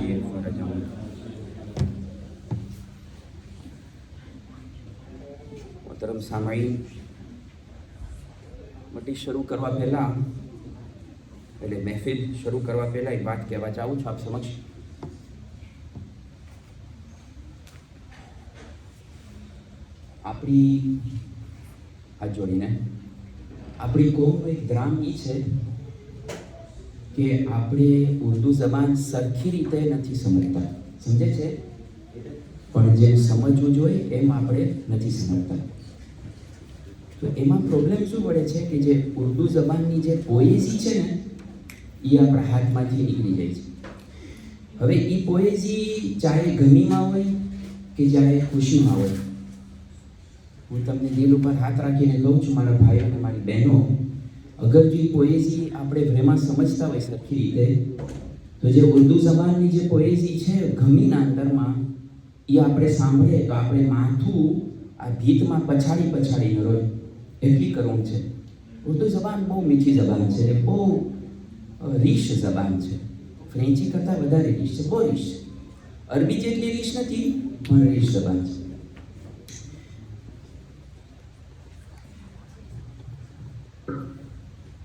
चाहिए फरजाऊं। मोहतरम सामाईन, મટી શરૂ કરવા પહેલાં એટલે મહેફિલ શરૂ કરવા પહેલાં એક વાત કહેવા ચાહું છું આપ સમક્ષ. આપણી હાથ જોડીને આપણી કોમનો એક ધ્રામ એ છે કે આપણે ઉર્દુ જબાન સરખી રીતે નથી સમજતા. સમજે છે? પણ જેમ સમજવું જોઈએ એમ આપણે નથી સમજતા. તો એમાં પ્રોબ્લેમ શું પડે છે કે જે ઉર્દુ જબાનની જે પોએઝી છે ને એ આપણા હાથમાંથી નીકળી જાય છે. હવે એ પોએઝી ચાહે ગમીમાં હોય કે ચાહે ખુશીમાં હોય, હું તમને દિલ ઉપર હાથ રાખીને કહું છું મારા ભાઈઓ અને મારી બહેનો, અગર જો એ પોએઝી આપણે vraiment સમજતા હોય સરખી રીતે, તો જે ઉર્દુ જબાનની જે પોએઝી છે ગમીના અંદરમાં એ આપણે સાંભળીએ તો આપણે માથું આ ભીતમાં પછાડીને રોય એટલી કરુણ છે. ઉર્દુ જબાન બહુ મીઠી જબાન છે, બહુ રીશ જબાન છે. ફ્રેન્ચી કરતાં વધારે રીશ છે, બહુ રીશ છે. અરબી જેટલી રીશ નથી પણ રીશ જબાન છે.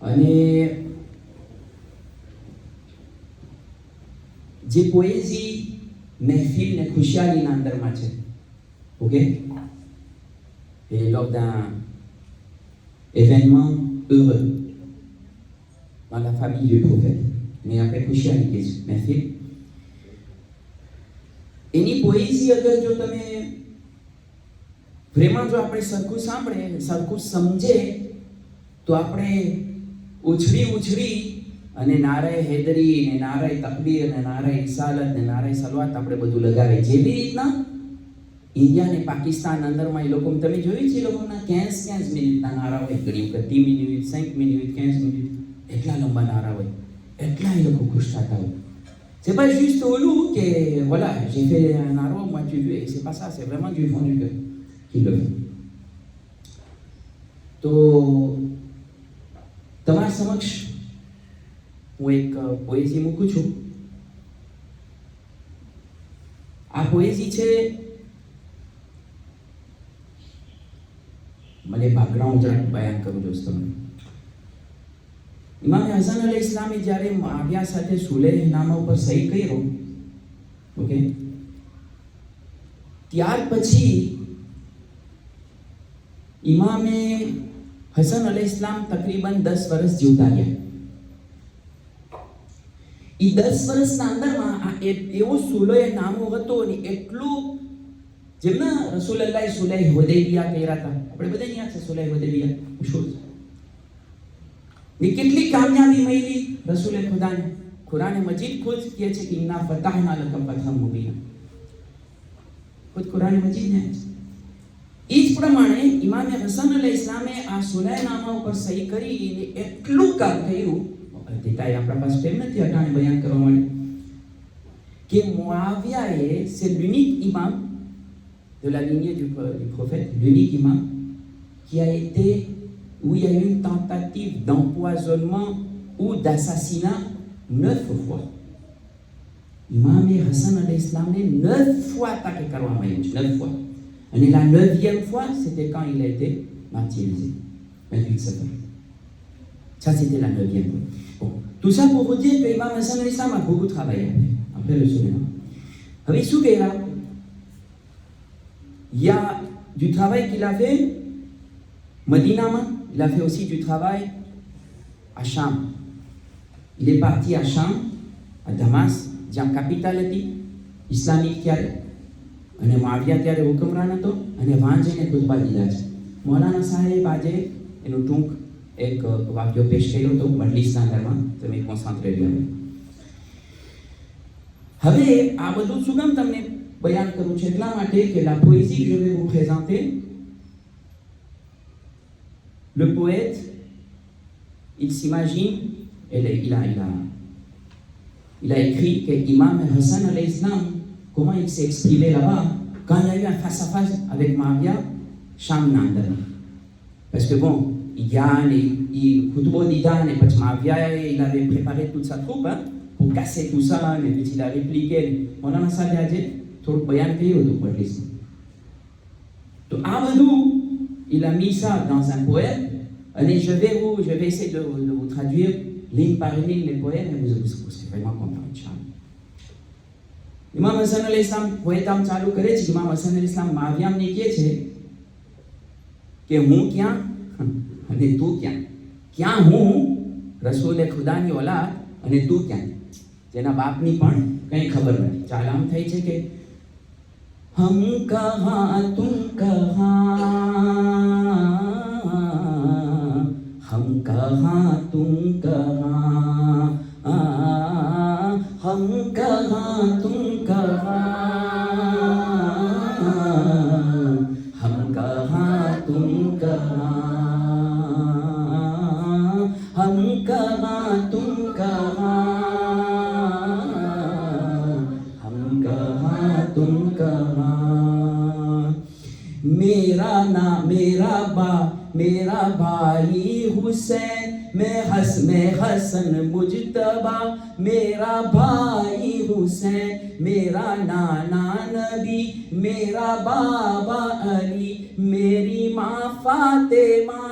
અને જે પોએઝી મહેફિલ ને ખુશિયાલીના અંદરમાં છે, okay, et lors d'un événement heureux dans la famille du prophète, mais après ખુશિયાલી કે છે મહેફિલ, એની પોએઝી અગર જો તમે vraiment જો આપણે સરખું સાંભળે, સરખું સમજે, તો આપણે ઉછળી અને નારાય હૈદરી ને નારાય તકબીર ને નારાય રિસાલત ને નારાય સલવાત આપણે બધું લગાવે. જેવી રીતના ઇન્ડિયા ને પાકિસ્તાન અંદરમાં એ લોકો તમે જોયું છે, એ લોકોના 15 મિનિટના નારા હોય, ઘણી વખત 10 મિનિટ, 5 મિનિટ, 15 મિનિટ, એટલા લંબા નારા હોય, એટલા એ લોકો ખુશ થતા હોય. C'est pas juste Oulu que voilà, j'ai fait un arro, moi tu veux, et c'est pas ça, c'est vraiment du fond du cœur qu'il le fait. તો તમારા સમક્ષ હું એક પોએઝી મૂકું છું. આ પોએઝી છે, મને બેકગ્રાઉન્ડ જરાક બયાન કરું છું તમને. ઇમામ હસન અલૈહિ ઇસ્લામે જ્યારે મુઆવિયા સાથે સુલેહનામા ઉપર સહી કર્યો, ઓકે, ત્યાર પછી ઇમામે હસન અલૈહિ ઇસ્લામ તકરીબન 10 વર્ષ જીવતા રહ્યા. એ 10 વર્ષના અંદરમાં આ એવું સુલેહનામું હતું ને એટલું, જેમના રસૂલુલ્લાહ સુલેહ હુદૈબિયા કર્યા હતા, આપણે બધાને યાદ છે સુલેહ હુદૈબિયા મશહૂર છે. ને કેટલી કામયાબી મળી રસૂલે ખુદાને. કુરાન મજીદ ખુદ કહે છે કે ઇન્ના ફતહના લક ફતહમ મુબીના, ખુદ કુરાન મજીદ ને. એ જ પ્રમાણે ઇમામે હસન અલૈહિ ઇસ્લામે આ સુલેહનામા ઉપર સહી કરીને એટલું કામ કર્યું, દેતાય આપણા પાસે ટાઈમ નથી અટાણે બયાન કરવા માટે, કે મુઆવિયાએ c'est l'unique imam de la lignée du prophète, l'unique imam qui a été, où il y a eu une tentative d'empoisonnement ou d'assassinat 9 fois. Imam Hassan alayhi islam ne 9 fois attaqué કરવામાં આવ્યું છે, 9 fois. Et la 9e fois, c'était quand il a été martyrisé, 28 septembre. Ça, c'était la 9e fois. Bon. Tout ça pour vous dire que Imam Hassan alayhi islam a beaucoup travaillé après le soulèvement. Avec Sougaïra, il y a du travail qu'il a fait Medina, il a fait aussi du travail à Cham. Il est parti à Cham, à Damas, જ્યાં capital હતી Islamic ત્યારે, અને મુઆવિયા ત્યારે હુકમરાન હતો, અને વાં જઈને ખુતબા દીધા છે. મૌલાના સાહેબ આજે એનું ટૂંક એક વાક્ય પેશ કર્યો હતો મજલિસના અંદરમાં, તમે કોન્સન્ટ્રેટ કરો. હવે આ બધું શું કામ તમને બયાન કરું છું? એટલા માટે કે la poésie que je vais vous présenter, le poète, il s'imagine, il a écrit que Imam Hassan alayhi islam, comment il s'est exprimé là-bas quand il y a eu un face-à-face avec Muawiyah, Sham Nandar. Parce que bon, il y a les Khutbo Didan et Muawiyah, il avait préparé toute sa troupe pour casser tout ça, et puis il a répliqué. Maulana Sahib આજે થોડું બયાન કર્યું હતું મજલિસમાં. તો આ બધું il a mis ça dans un poème. Et je vais essayer de vous traduire ligne par ligne les poèmes et vous serez vraiment content, Inch'Allah. ઇમામ હસન અલી ઇસ્લામ પોએતામ ચાલુ કરે છે. ઇમામ હસન અલી ઇસ્લામ માવિયામને કહે છે કે હું ક્યાં અને તું ક્યાં? ક્યાં હું રસૂલે ખુદાની ઓલાદ અને તું ક્યાં? જેના બાપની પણ કંઈ ખબર નથી. ચાલ આમ થઈ છે કે હમ કહા તુમ કહા, हम कहाँ तुम कहाँ, हम कहाँ तुम कहाँ, हम कहाँ तुम कहाँ, हम कहाँ तुम कहाँ, हम कहाँ तुम कहाँ. मेरा भाई हुसैन, मैं हसन मुजतबा. मेरा भाई हुसैन, मेरा नाना नबी, मेरा बाबा अली, मेरी माँ फातिमा.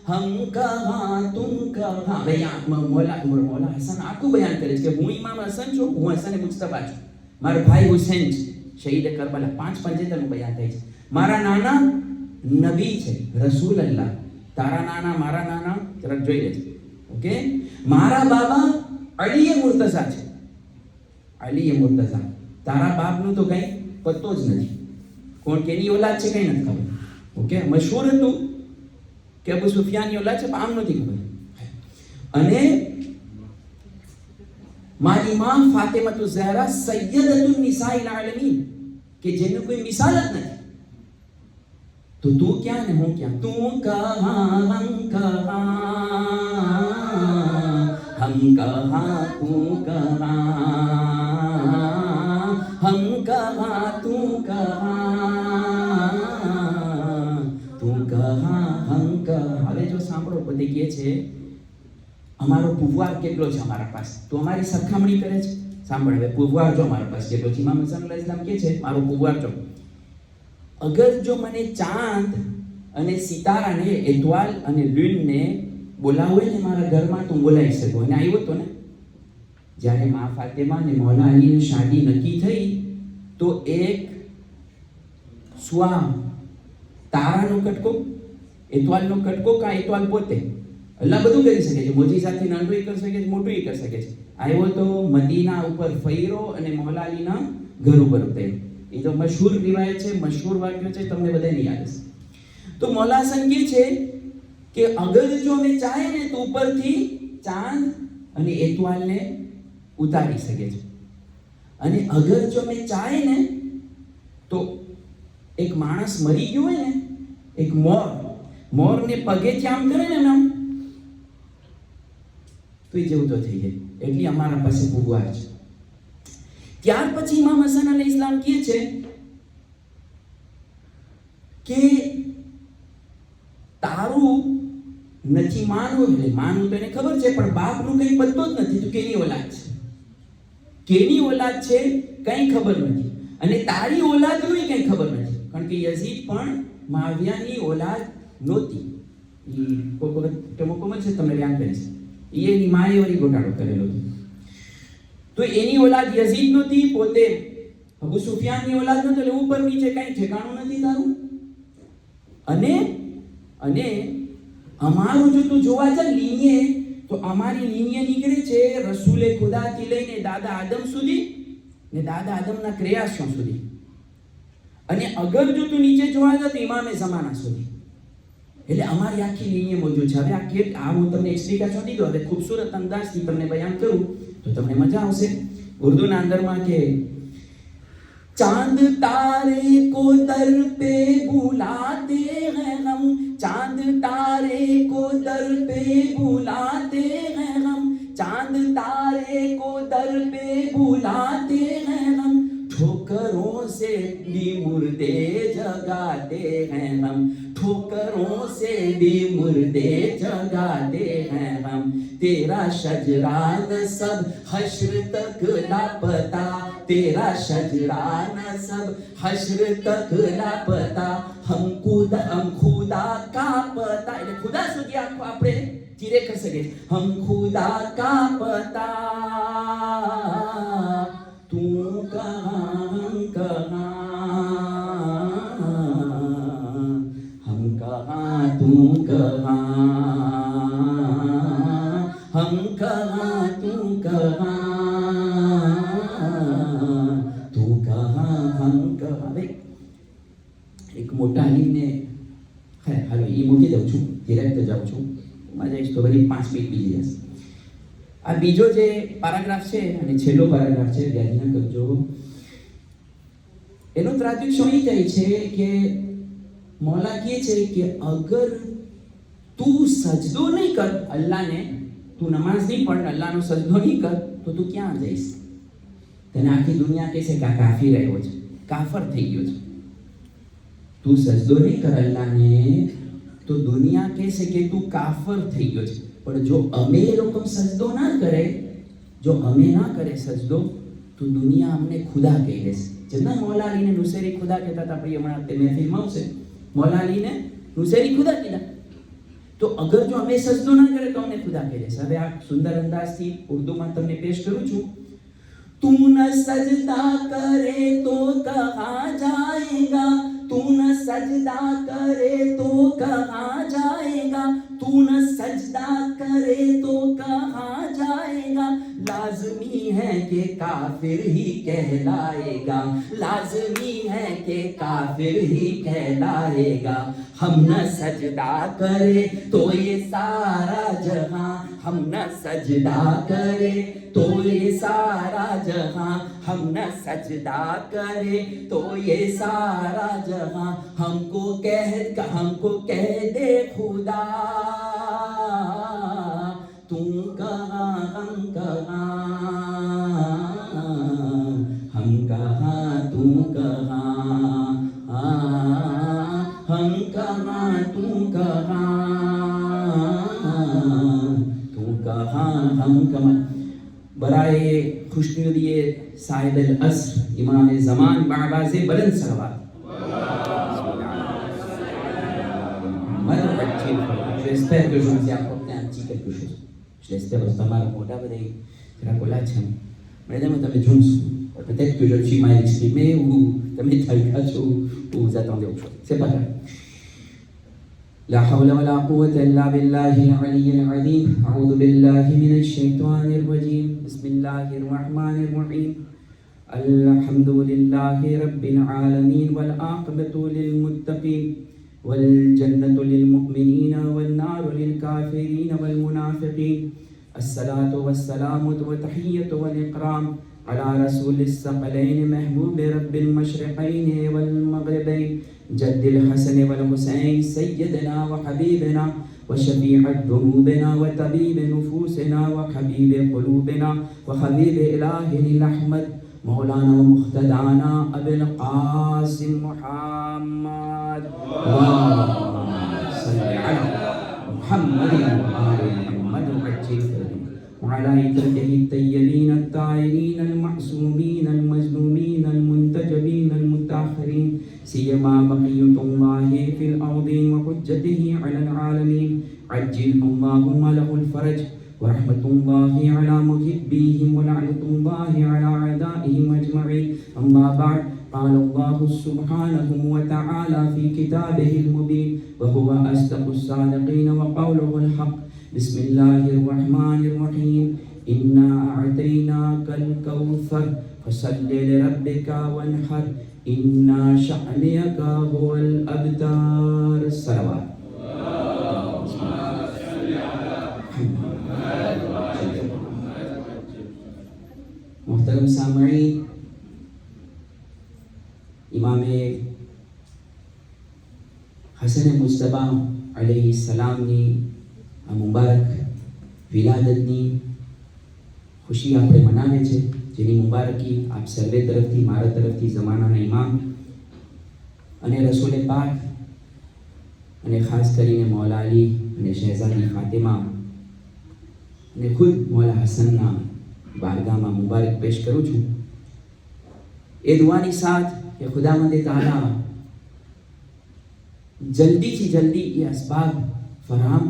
हम कहाँ तुम कहाँ. मौला हसन आखું બયાન કરે છે કે હું ઇમામ હસન છું, હું હસન મુજતબા છું. મારો ભાઈ હુસૈન છે, શહીદ કરબલા. 575 નું બયાન થાય છે. મારા નાના નબી છે, રસૂલ અલ્લાહ. તારા નાના મારા નાના જરાક જોઈ લેજો. ઓકે, મારા બાબા અલી મુર્તઝા છે, અલી મુર્તઝા. તારા બાપનું તો કંઈ પત્તો જ નથી. કોણ કેની ઓલાદ છે કંઈ નથી ખબર. ઓકે, મશહૂર હતું કે અબુ સુફિયાનની ઓલાદ છે, પણ આમ નથી ખબર. અને મારી માં ફાતિમતુ ઝહરા સૈયદતુન નિસાઈલ આલમીન, કે જેનું કોઈ મિસાલ જ નથી. तो तू क्या ने हूँ क्या? तू कहाँ हम कहाँ, हम कहाँ तू कहाँ, हम कहाँ तू कहाँ, तू कहाँ हम कहाँ. હવે જો સાંભળો, બધી કહે છે અમારો પુવાર કેટલો છે અમારા પાસે, તો અમારી સરખામણી કરે છે. સાંભળ, હવે પુવાર જો અમારા પાસે કેટલો છે. ઇમામ હસન અલી ઇસ્લામ કહે છે મારો પુવાર જો, અગર જો મને ચાંદ અને સિતારાને, એતવાલ અને લૂનને બોલાવે ને મારા ઘરમાં, તો બોલાવી શકો. અને આવ્યો તો ને જ્યારે મા ફાતિમા અને મૌલા અલીની શાદી નક્કી થઈ, તો એક સ્વા તારાનો કટકો, એતવાલનો કટકો, કા એતવાલ પોતે, અલ્લાહ બધું કરી શકે છે. મોજીઝાથી નાનું કરી શકે છે, મોટું કરી શકે છે. આવ્યો તો મદીના ઉપર ફૈરો અને મૌલા અલીના ઘર ઉપર ઉતર્યો. ये तो मशहूर रिवायत है, मशहूर वाक्य है, તમને બધાને યાદ હશે. તો મૌલા હસન કહે છે કે અગર જો અમે ચાહે ને તો ઉપરથી ચાંદ અને એતવાલને ઉતારી શકે છે. અને અગર જો અમે ચાહે ને તો એક માણસ મરી ગયો હોય ને, એક મોરને પગેથી આમ કરે ને આમ, તો એ જેવું તો થઈ જાય. એટલી અમારા પાસે પુગવાર છે. ત્યાર પછી ઇમામ હસન અલી ઇસ્લામ કહે છે કે તારું નથી માનવું. એટલે માનવું તો એને ખબર છે, પણ બાપનું કંઈ પત્તો જ નથી. તો કેની ઓલાદ છે, કેની ઓલાદ છે કંઈ ખબર નથી. અને તારી ઓલાદનું કંઈ ખબર નથી. કારણ કે યઝીદ પણ માવિયાની ઓલાદ નહોતી. મોકો છે તમને ધ્યાન કરે છે, એની માએ વળી ગોટાળો કરેલો હતો. તો એની ઓલાદ યઝીદ નહોતી, પોતે અબુ સુફિયાનની ઓલાદ નહોતી. એટલે ઉપર નીચે કંઈ ઠેકાણું નથી તારું. અને અમારું જો તું જોવા જાય લીનીએ, તો અમારી લીનીએ નીકળે છે રસૂલે ખુદાથી લઈને દાદા આદમ સુધી ને દાદા આદમના ક્રિયાશો સુધી. અને અગર જો તું નીચે જોવા જાય તો ઇમામે ઝમાના સુધી. એટલે અમારી આખી લીનીએ મોજૂદ છે. હવે આ હું તમને એક્સપ્લિકેશન દીધો. હવે ખૂબસૂરત અંદાજથી તમને બયાન કરું तो તમને મજા આવશે. ઉર્દુના અંદરમાં કે चांद तारे को दर पे बुलाते हैं हम, चांद तारे को दर पे बुलाते हैं हम, चांद तारे को दर पे बुलाते हैं हम, ठोकरों से भी मुर्दे जगाते हैं हम, ठोकरों से भी मुर्दे जगाते हैं हम, तेरा शजरान सब हश्र तक लापता, तेरा शजरान सब हश्र तक लापता, हम खुदा का पता, એટલે ખુદા સુધી આખો આપણે ચીરે કરી શકીએ. हम खुदा का पता तू कहाँ, हम कहाँ तू कहाँ, हम कहाँ तू कहाँ, तू कहाँ हम कहाँ. એક મોટા હલીમને હાલો એ મૂકી દઉં છું, ડિરેક્ટ જાઉં છું, મારે તો વળી 5 મિનિટ બીજી જશે. આ બીજો જે પેરાગ્રાફ છે અને છેલ્લો પેરાગ્રાફ છે, ધ્યાન ન કરજો. એનું ટ્રાન્ઝેક્શન એ થાય છે કે મૌલા કહે છે કે અગર તું સજદો નહીં કર અલ્લાહને, તું નમાઝ નહીં પઢ, અલ્લાહનો સજદો નહીં કર, તો તું ક્યાં જઈશ? તને આખી દુનિયા કહે છે કે આ કાફી રહ્યો છે, કાફર થઈ ગયો છે. તું સજદો નહીં કર અલ્લાહને તો દુનિયા કહે છે કે તું કાફર થઈ ગયો છે. પણ જો અમે એ લોકો સજદો ના કરે, જો અમે ના કરે સજદો, તો દુનિયા અમને ખુદા કહી દેશે. જેના મૌલા અલીને નુસેરી ખુદા કહેતા હતા, આપણે હમણાં તે મહેફિલમાં આવશે, મૌલા અલીને નુસેરી ખુદા કીધા. તો અગર જો અમે સજદો ના કરે તો અમને ખુદા કહી દેશે. હવે આ સુંદર અંદાજથી ઉર્દુમાં તમને પેશ કરું છું. तू न सजदा करे तो कहाँ जाएगा, तू न सजदा करे तो कहाँ जाएगा, तू न सजदा करे तो कहाँ जाएगा, लाजमी है कि काफिर ही कहलाएगा, लाजमी है कि काफिर ही कहलाएगा. हम न सजदा करे तो ये सारा जहां, हम न सजदा करे तो ये सारा जहां, हम न सजदा करे तो ये सारा जहां, हमको कह दे खुदा तू कहाँ हम कहाँ, हम कहाँ तू कहाँ, हम कहाँ तू कहाँ, तू कहाँ हम कहाँ. बराए खुशनुदिए साहिब अल अस्र इमाम ज़मान बाबाज़े बुलंद सलवात. J'espère que je vous ai apporté un petit quelque chose. Je l'espère parce que તમારા મોઢા બધા જરા કોલા છે. Madame, તમે જોઈશું. Peut-être que je me suis mal exprimé ou તમે થયા છો ou vous attendez autre chose. C'est pas grave. لا حول ولا قوة إلا بالله العلي العظيم. أعوذ بالله من الشيطان الرجيم. بسم الله الرحمن الرحيم. الحمد لله رب العالمين والعاقبة للمتقين والجنة للمؤمنين والنار للكافرين والمنافقين. الصلاة والسلام والتحية والإكرام على رسول الثقلين محبوب رب المشرقين والمغربين جد الحسن والحسين سيدنا وحبيبنا وشفيع ذنوبنا وطبيب نفوسنا وحبيب قلوبنا وحبيب إلهنا الأحمد مولانا ومقتدانا أبي القاسم محمد. اللهم صل على محمد وآل محمد وعلى آله الطيبين الطاهرين المعصومين المظلومين المنتجبين المتأخرين سيما بقية الله في الأرضين وحجته على العالمين. عجل اللهم له الفرج ورحمة الله على محبيهم ولعنة الله على أعدائهم أجمعين. أما بعد قال الله سبحانه وتعالى في كتابه المبين وهو أصدق الصادقين وقوله الحق. بسم الله الرحمن الرحيم. إنا أعطيناك الكوثر فصل لربك وانحر إنا شأنك هو الأبتر. الصلوات. मोहतरम सामईन, इमाम हसन मुज्तबा अलैहि सलामनी આ મુબારક વિલાદતની ખુશી આપણે મનાવે છે, જેની મુબારકી આપ સર્વે તરફથી, મારા તરફથી, જમાનાના ઇમામ અને રસૂલે પાક અને ખાસ કરીને મૌલા અલી અને શહેઝાદી ફાતિમા અને ખુદ મૌલા હસનના બારગાહમાં મુબારક પેશ કરું છું. એ દુઆની સાથ કે ખુદાવંદ તાલા જલ્દીથી જલ્દી એ અસબાબ ફરાહમ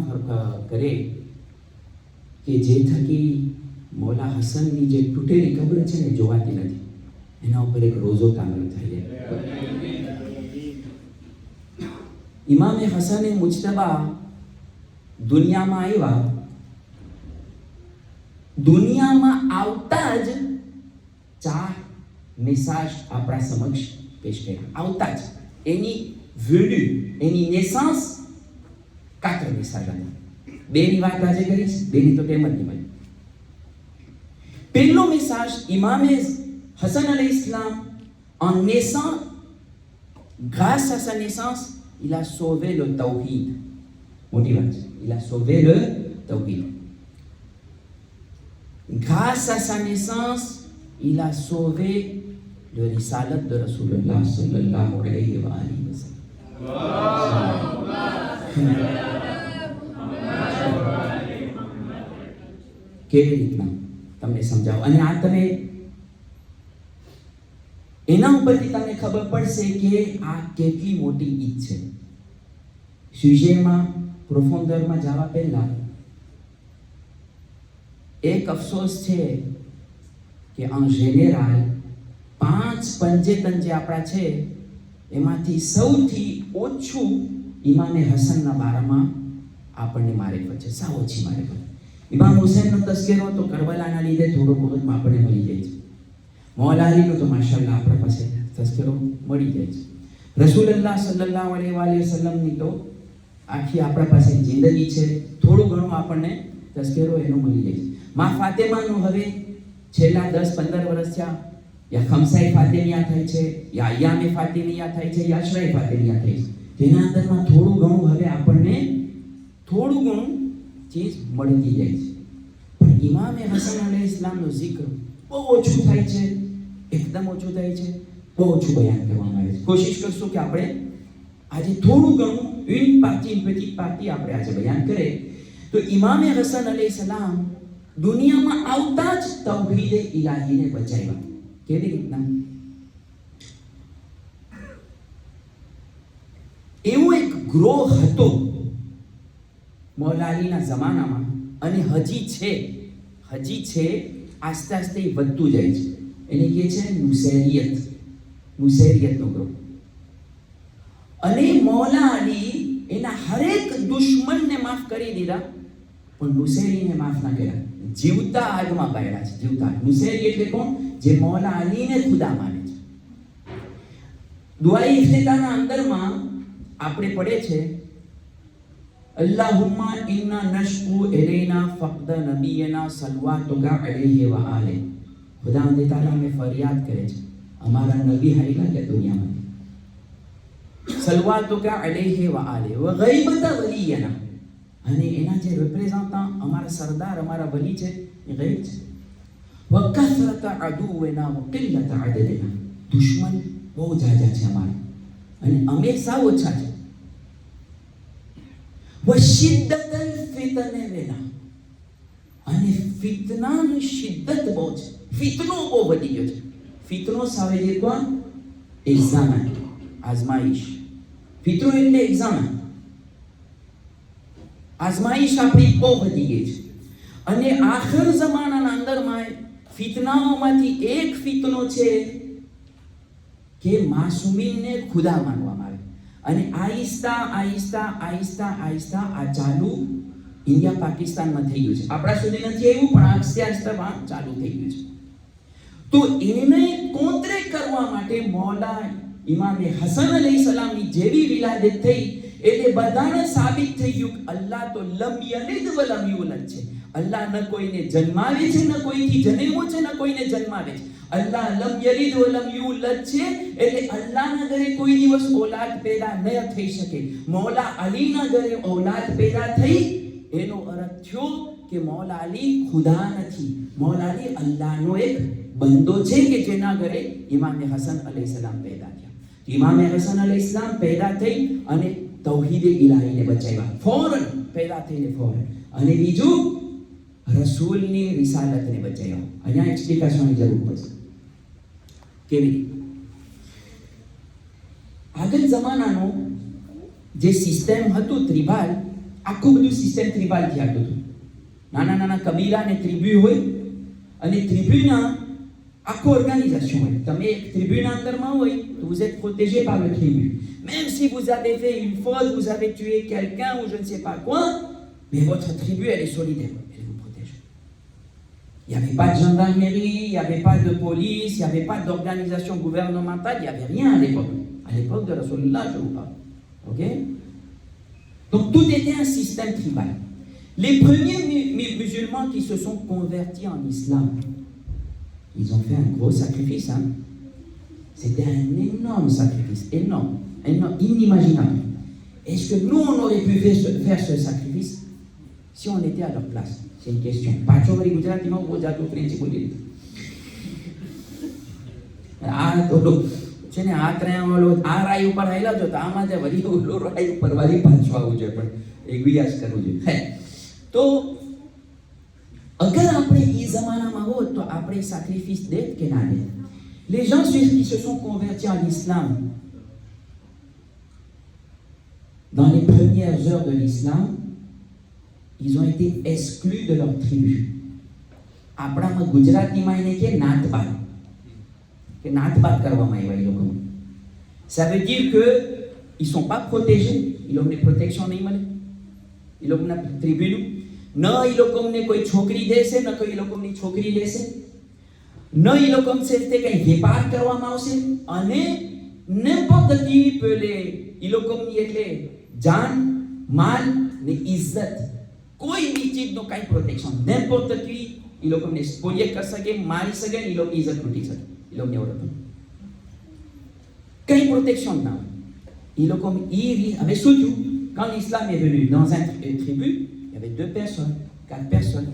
કરે કે જે થકી મૌલા હસનની જે તૂટેલી કબ્ર છે ને જોવાતી નથી, એના ઉપર એક રોઝો તામીર થઈ જાય. ઇમામે હસને મુજતબા દુનિયામાં આવ્યા, દુનિયામાં આવતા જ 4 મેસાજ આપણા સમક્ષ પેશ કર્યા. આવતા જ એની વેડ્યુ, એની નેસન્સ 4 મેસાજ હતા. 2ની વાત આજે કરીશ, 2ની તો ટેમ જ નહીં મળી. પહેલો મેસાજ ઇમામે Hassan alayhi salam, en naissant, grâce à sa naissance, il a sauvé le tawhid. Motivation. Il a sauvé le tawhid. Grâce à sa naissance, il a sauvé le risalat de Rasulullah sallallahu alayhi wa sallam. કેવી રીતના તમને સમજાવો, અને આ તમે એના ઉપરથી તમને ખબર પડશે કે આ કેટલી મોટી ઈદ છે. સુજેમાં પ્રોફોન્ડરમાં જવા પહેલા એક અફસોસ છે કે en général 5 પંચેતન જે આપણા છે એમાંથી સૌથી ઓછું ઇમામે હસનના બારામાં આપણને મારિફત છે, સાવ ઓછી મારિફત. ઇમામ હુસૈનનો તસ્કરો તો કરબલાના લીધે થોડો બહુ આપણને મળી જાય છે. મૌલા અલીનો તો માશાઅલ્લાહ આપણા પાસે તસ્કરો મળી જાય છે. રસૂલુલ્લાહ સલ્લલ્લાહુ અલૈહિ વસલ્લમની તો આખી આપણા પાસે જિંદગી છે, થોડું ઘણું આપણને તસ્કરો એનો મળી જાય છે. માં ફાતિમાનું હવે છેલ્લા 10-15 વર્ષ થયા યા ખમસાઈ ફાતિમિયા થાય છે, યા અયામે ફાતિમિયા થાય છે, યા અશરાઈ ફાતિમિયા થાય છે. તેના અંદરમાં થોડું ઘણું હવે આપણને થોડું ઘણું ચીજ મળતી જાય છે. પણ ઇમામે હસન અલૈહિસ્સલામનો zikr બહુ ઓછું થાય છે, એકદમ ઓછું થાય છે, બહુ ઓછું બયાન કરવામાં આવે છે. કોશિશ કરશું કે આપણે આજે થોડું ઘણું une petite partie આપણે આજે બયાન કરે. તો ઇમામે હસન અલૈહિસ્સલામ દુનિયામાં આવતા જ તૌહીદે ઇલાહીને બચાવ્યા. કેવી રીતના? એવો એક ગ્રોહ હતો મૌલા અલીના જમાનામાં, અને હજી છે, આસ્તે આસ્તે વધતું જાય છે. એને કહે છે નુસૈરિયતનો ગ્રોહ. અને મૌલા અલી એના હરેક દુશ્મનને માફ કરી દીધા, પણ નુસૈરીને માફ ના કર્યા. જીવતા આગમાં પાડ્યા છે, જીવતા. નુસૈરી એટલે કોણ? જે મૌલા અલીને ખુદા માને છે. દુઆએ ઇફ્તિતાહના અંદરમાં આપણે પડે છે અલ્લાહુમ્મા ઇન્ના નશકુ ઇલૈના ફક્દ નબીયના સલવાતુકા અલૈહિ વ આલે. ખુદાવંદ તાલા અમે ફરિયાદ કરે છે અમારા નબી હાઈલા કે દુનિયામાં સલવાતુકા અલૈહિ વ આલે વ ગૈબત વલિયના, અને એના જે રિપ્રેઝન્ટન્ટ અમારા સરદાર, અમારા વલી છે એ ગૈબ છે. વ કસરત અદુવના વ કિલ્લત અદદના, દુશ્મન બહુ જાજા છે અમારા અને અમે સાવ ઓછા છે. વશિદ્દતલ ફિતને વેના, અને ફિતનાની શિદ્દત બહુ છે, ફિતનો બહુ વધી ગયો છે. ફિતનો સાવે છે કોણ? એક્ઝામ, આઝમાઈશ. ફિતનો એટલે એક્ઝામ, આઝમાઈશ આપણી બહુ વધી ગઈ છે. અને આખર જમાનાના અંદરમાં ફિતનાઓમાંથી એક ફિતનો છે કે માસુમીનને ખુદા માનવામાં આવે. અને આહિસ્તા આ ચાલુ ઇન્ડિયા પાકિસ્તાનમાં થઈ ગયું છે. આપણા સુધી નથી આવ્યું, પણ આસ્તે આસ્તે ચાલુ થઈ ગયું છે. તો એને કોતરે કરવા માટે મૌલા ઇમામે હસન અલૈહિસ્સલામની જેવી વિલાદત થઈ એટલે બધાને સાબિત થઈ ગયું કે અલ્લાહ તો લમ યલિદ વ લમ યુલદ છે. અલ્લાહ ન કોઈને જન્માવે છે, ન કોઈથી જન્મ્યો છે, ન કોઈને જન્માવે છે. અલ્લાહ લમ યલિદ વ લમ યુલદ છે, એટલે અલ્લાહના ઘરે કોઈ દિવસ ઔલાદ પેદા ન થઈ શકે. મૌલા અલીના ઘરે ઔલાદ પેદા થઈ, એનો અર્થ થયો કે મૌલા અલી ખુદા નથી, મૌલા અલી અલ્લાહનો એક બંદો છે કે જેના ઘરે ઇમામે હસન અલૈહિસ્સલામ પેદા થયા. ઇમામે હસન અલૈહિસ્સલામ પેદા થઈ અને તૌહીદે ઇલાહીને બચાવ્યા, ફૌરન પેદા થઈને ફૌરન. અને બીજું રસૂલની રિસાલતને બચાવ્યા. અહીંયા એક્સપ્લિકેશનની જરૂર પડશે. કેવી રીતે? આગળ જમાનાનો જે સિસ્ટમ હતું ત્રિબાલ, આખું બધું સિસ્ટમ ત્રિબાલથી આવતું હતું. નાના નાના કબીલા અને ત્રિબ્યુ હોય, અને ત્રિબ્યુના આખું ઓર્ગેનાઇઝેશન હોય. તમે એક ત્રિબ્યુના અંદરમાં હોય તો vous êtes protégé par le tribu. Même si vous avez fait une faute, vous avez tué quelqu'un ou je ne sais pas quoi, mais votre tribu elle est solidaire, elle vous protège. Il n'y avait pas de gendarmerie, il n'y avait pas de police, il n'y avait pas d'organisation gouvernementale, il n'y avait rien à l'époque. À l'époque de Rasulullah, je vous parle. Ok? Donc tout était un système tribal. Les premiers musulmans qui se sont convertis en islam, ils ont fait un gros sacrifice. Hein? C'était un énorme sacrifice, énorme, inimaginable. Est-ce que nous, on aurait pu faire ce sacrifice si on était à leur place? C'est une question. Pacho vari Gujarati ma wo jato French boli. છે ને આ ત્રણ ઓલો આ રાય ઉપર આવેલા છો તો આમાં જે વરી ઓલો રાય ઉપર વરી પાછું આવવું જોઈએ, પણ એક વિયાસ કરવું જોઈએ. હે તો અગર આપણે એ જમાનામાં હોત તો આપણે sacrifice દેત કે ના દેત? Les gens qui se sont convertis à l'islam, dans les premières heures de l'islam, ils ont été exclus de leur tribu. આપણામાં ગુજરાતીમાં એને કે નાતબાર, કે નાતબાર કરવામાં આવ્યા એ લોકોને. Ça veut dire que ils sont pas protégés, એ લોકોને પ્રોટેક્શન નહીં મળે, એ લોકોના ત્રિબ્યુનું. ન એ લોકોને કોઈ છોકરી દેશે, ન કોઈ એ લોકોની છોકરી લેશે, ન એ લોકો સાથે કંઈ વેપાર કરવામાં આવશે, અને n'importe qui peut les એ લોકોની એટલે જાન માલ ને ઇજ્જત કોઈ બી ચીજનો કાંઈ પ્રોટેક્શન, n'importe qui એ લોકોને સ્પોલિયર કરી શકે, મારી શકે, એ લોકોની ઇજ્જત લૂંટી શકે. એ લોકોને એવું હતું, કંઈ પ્રોટેક્શન ના હોય. એ લોકો હવે શું થયું? Quand l'islam est venu dans un tribu, il y avait 2 personnes, 4 personnes.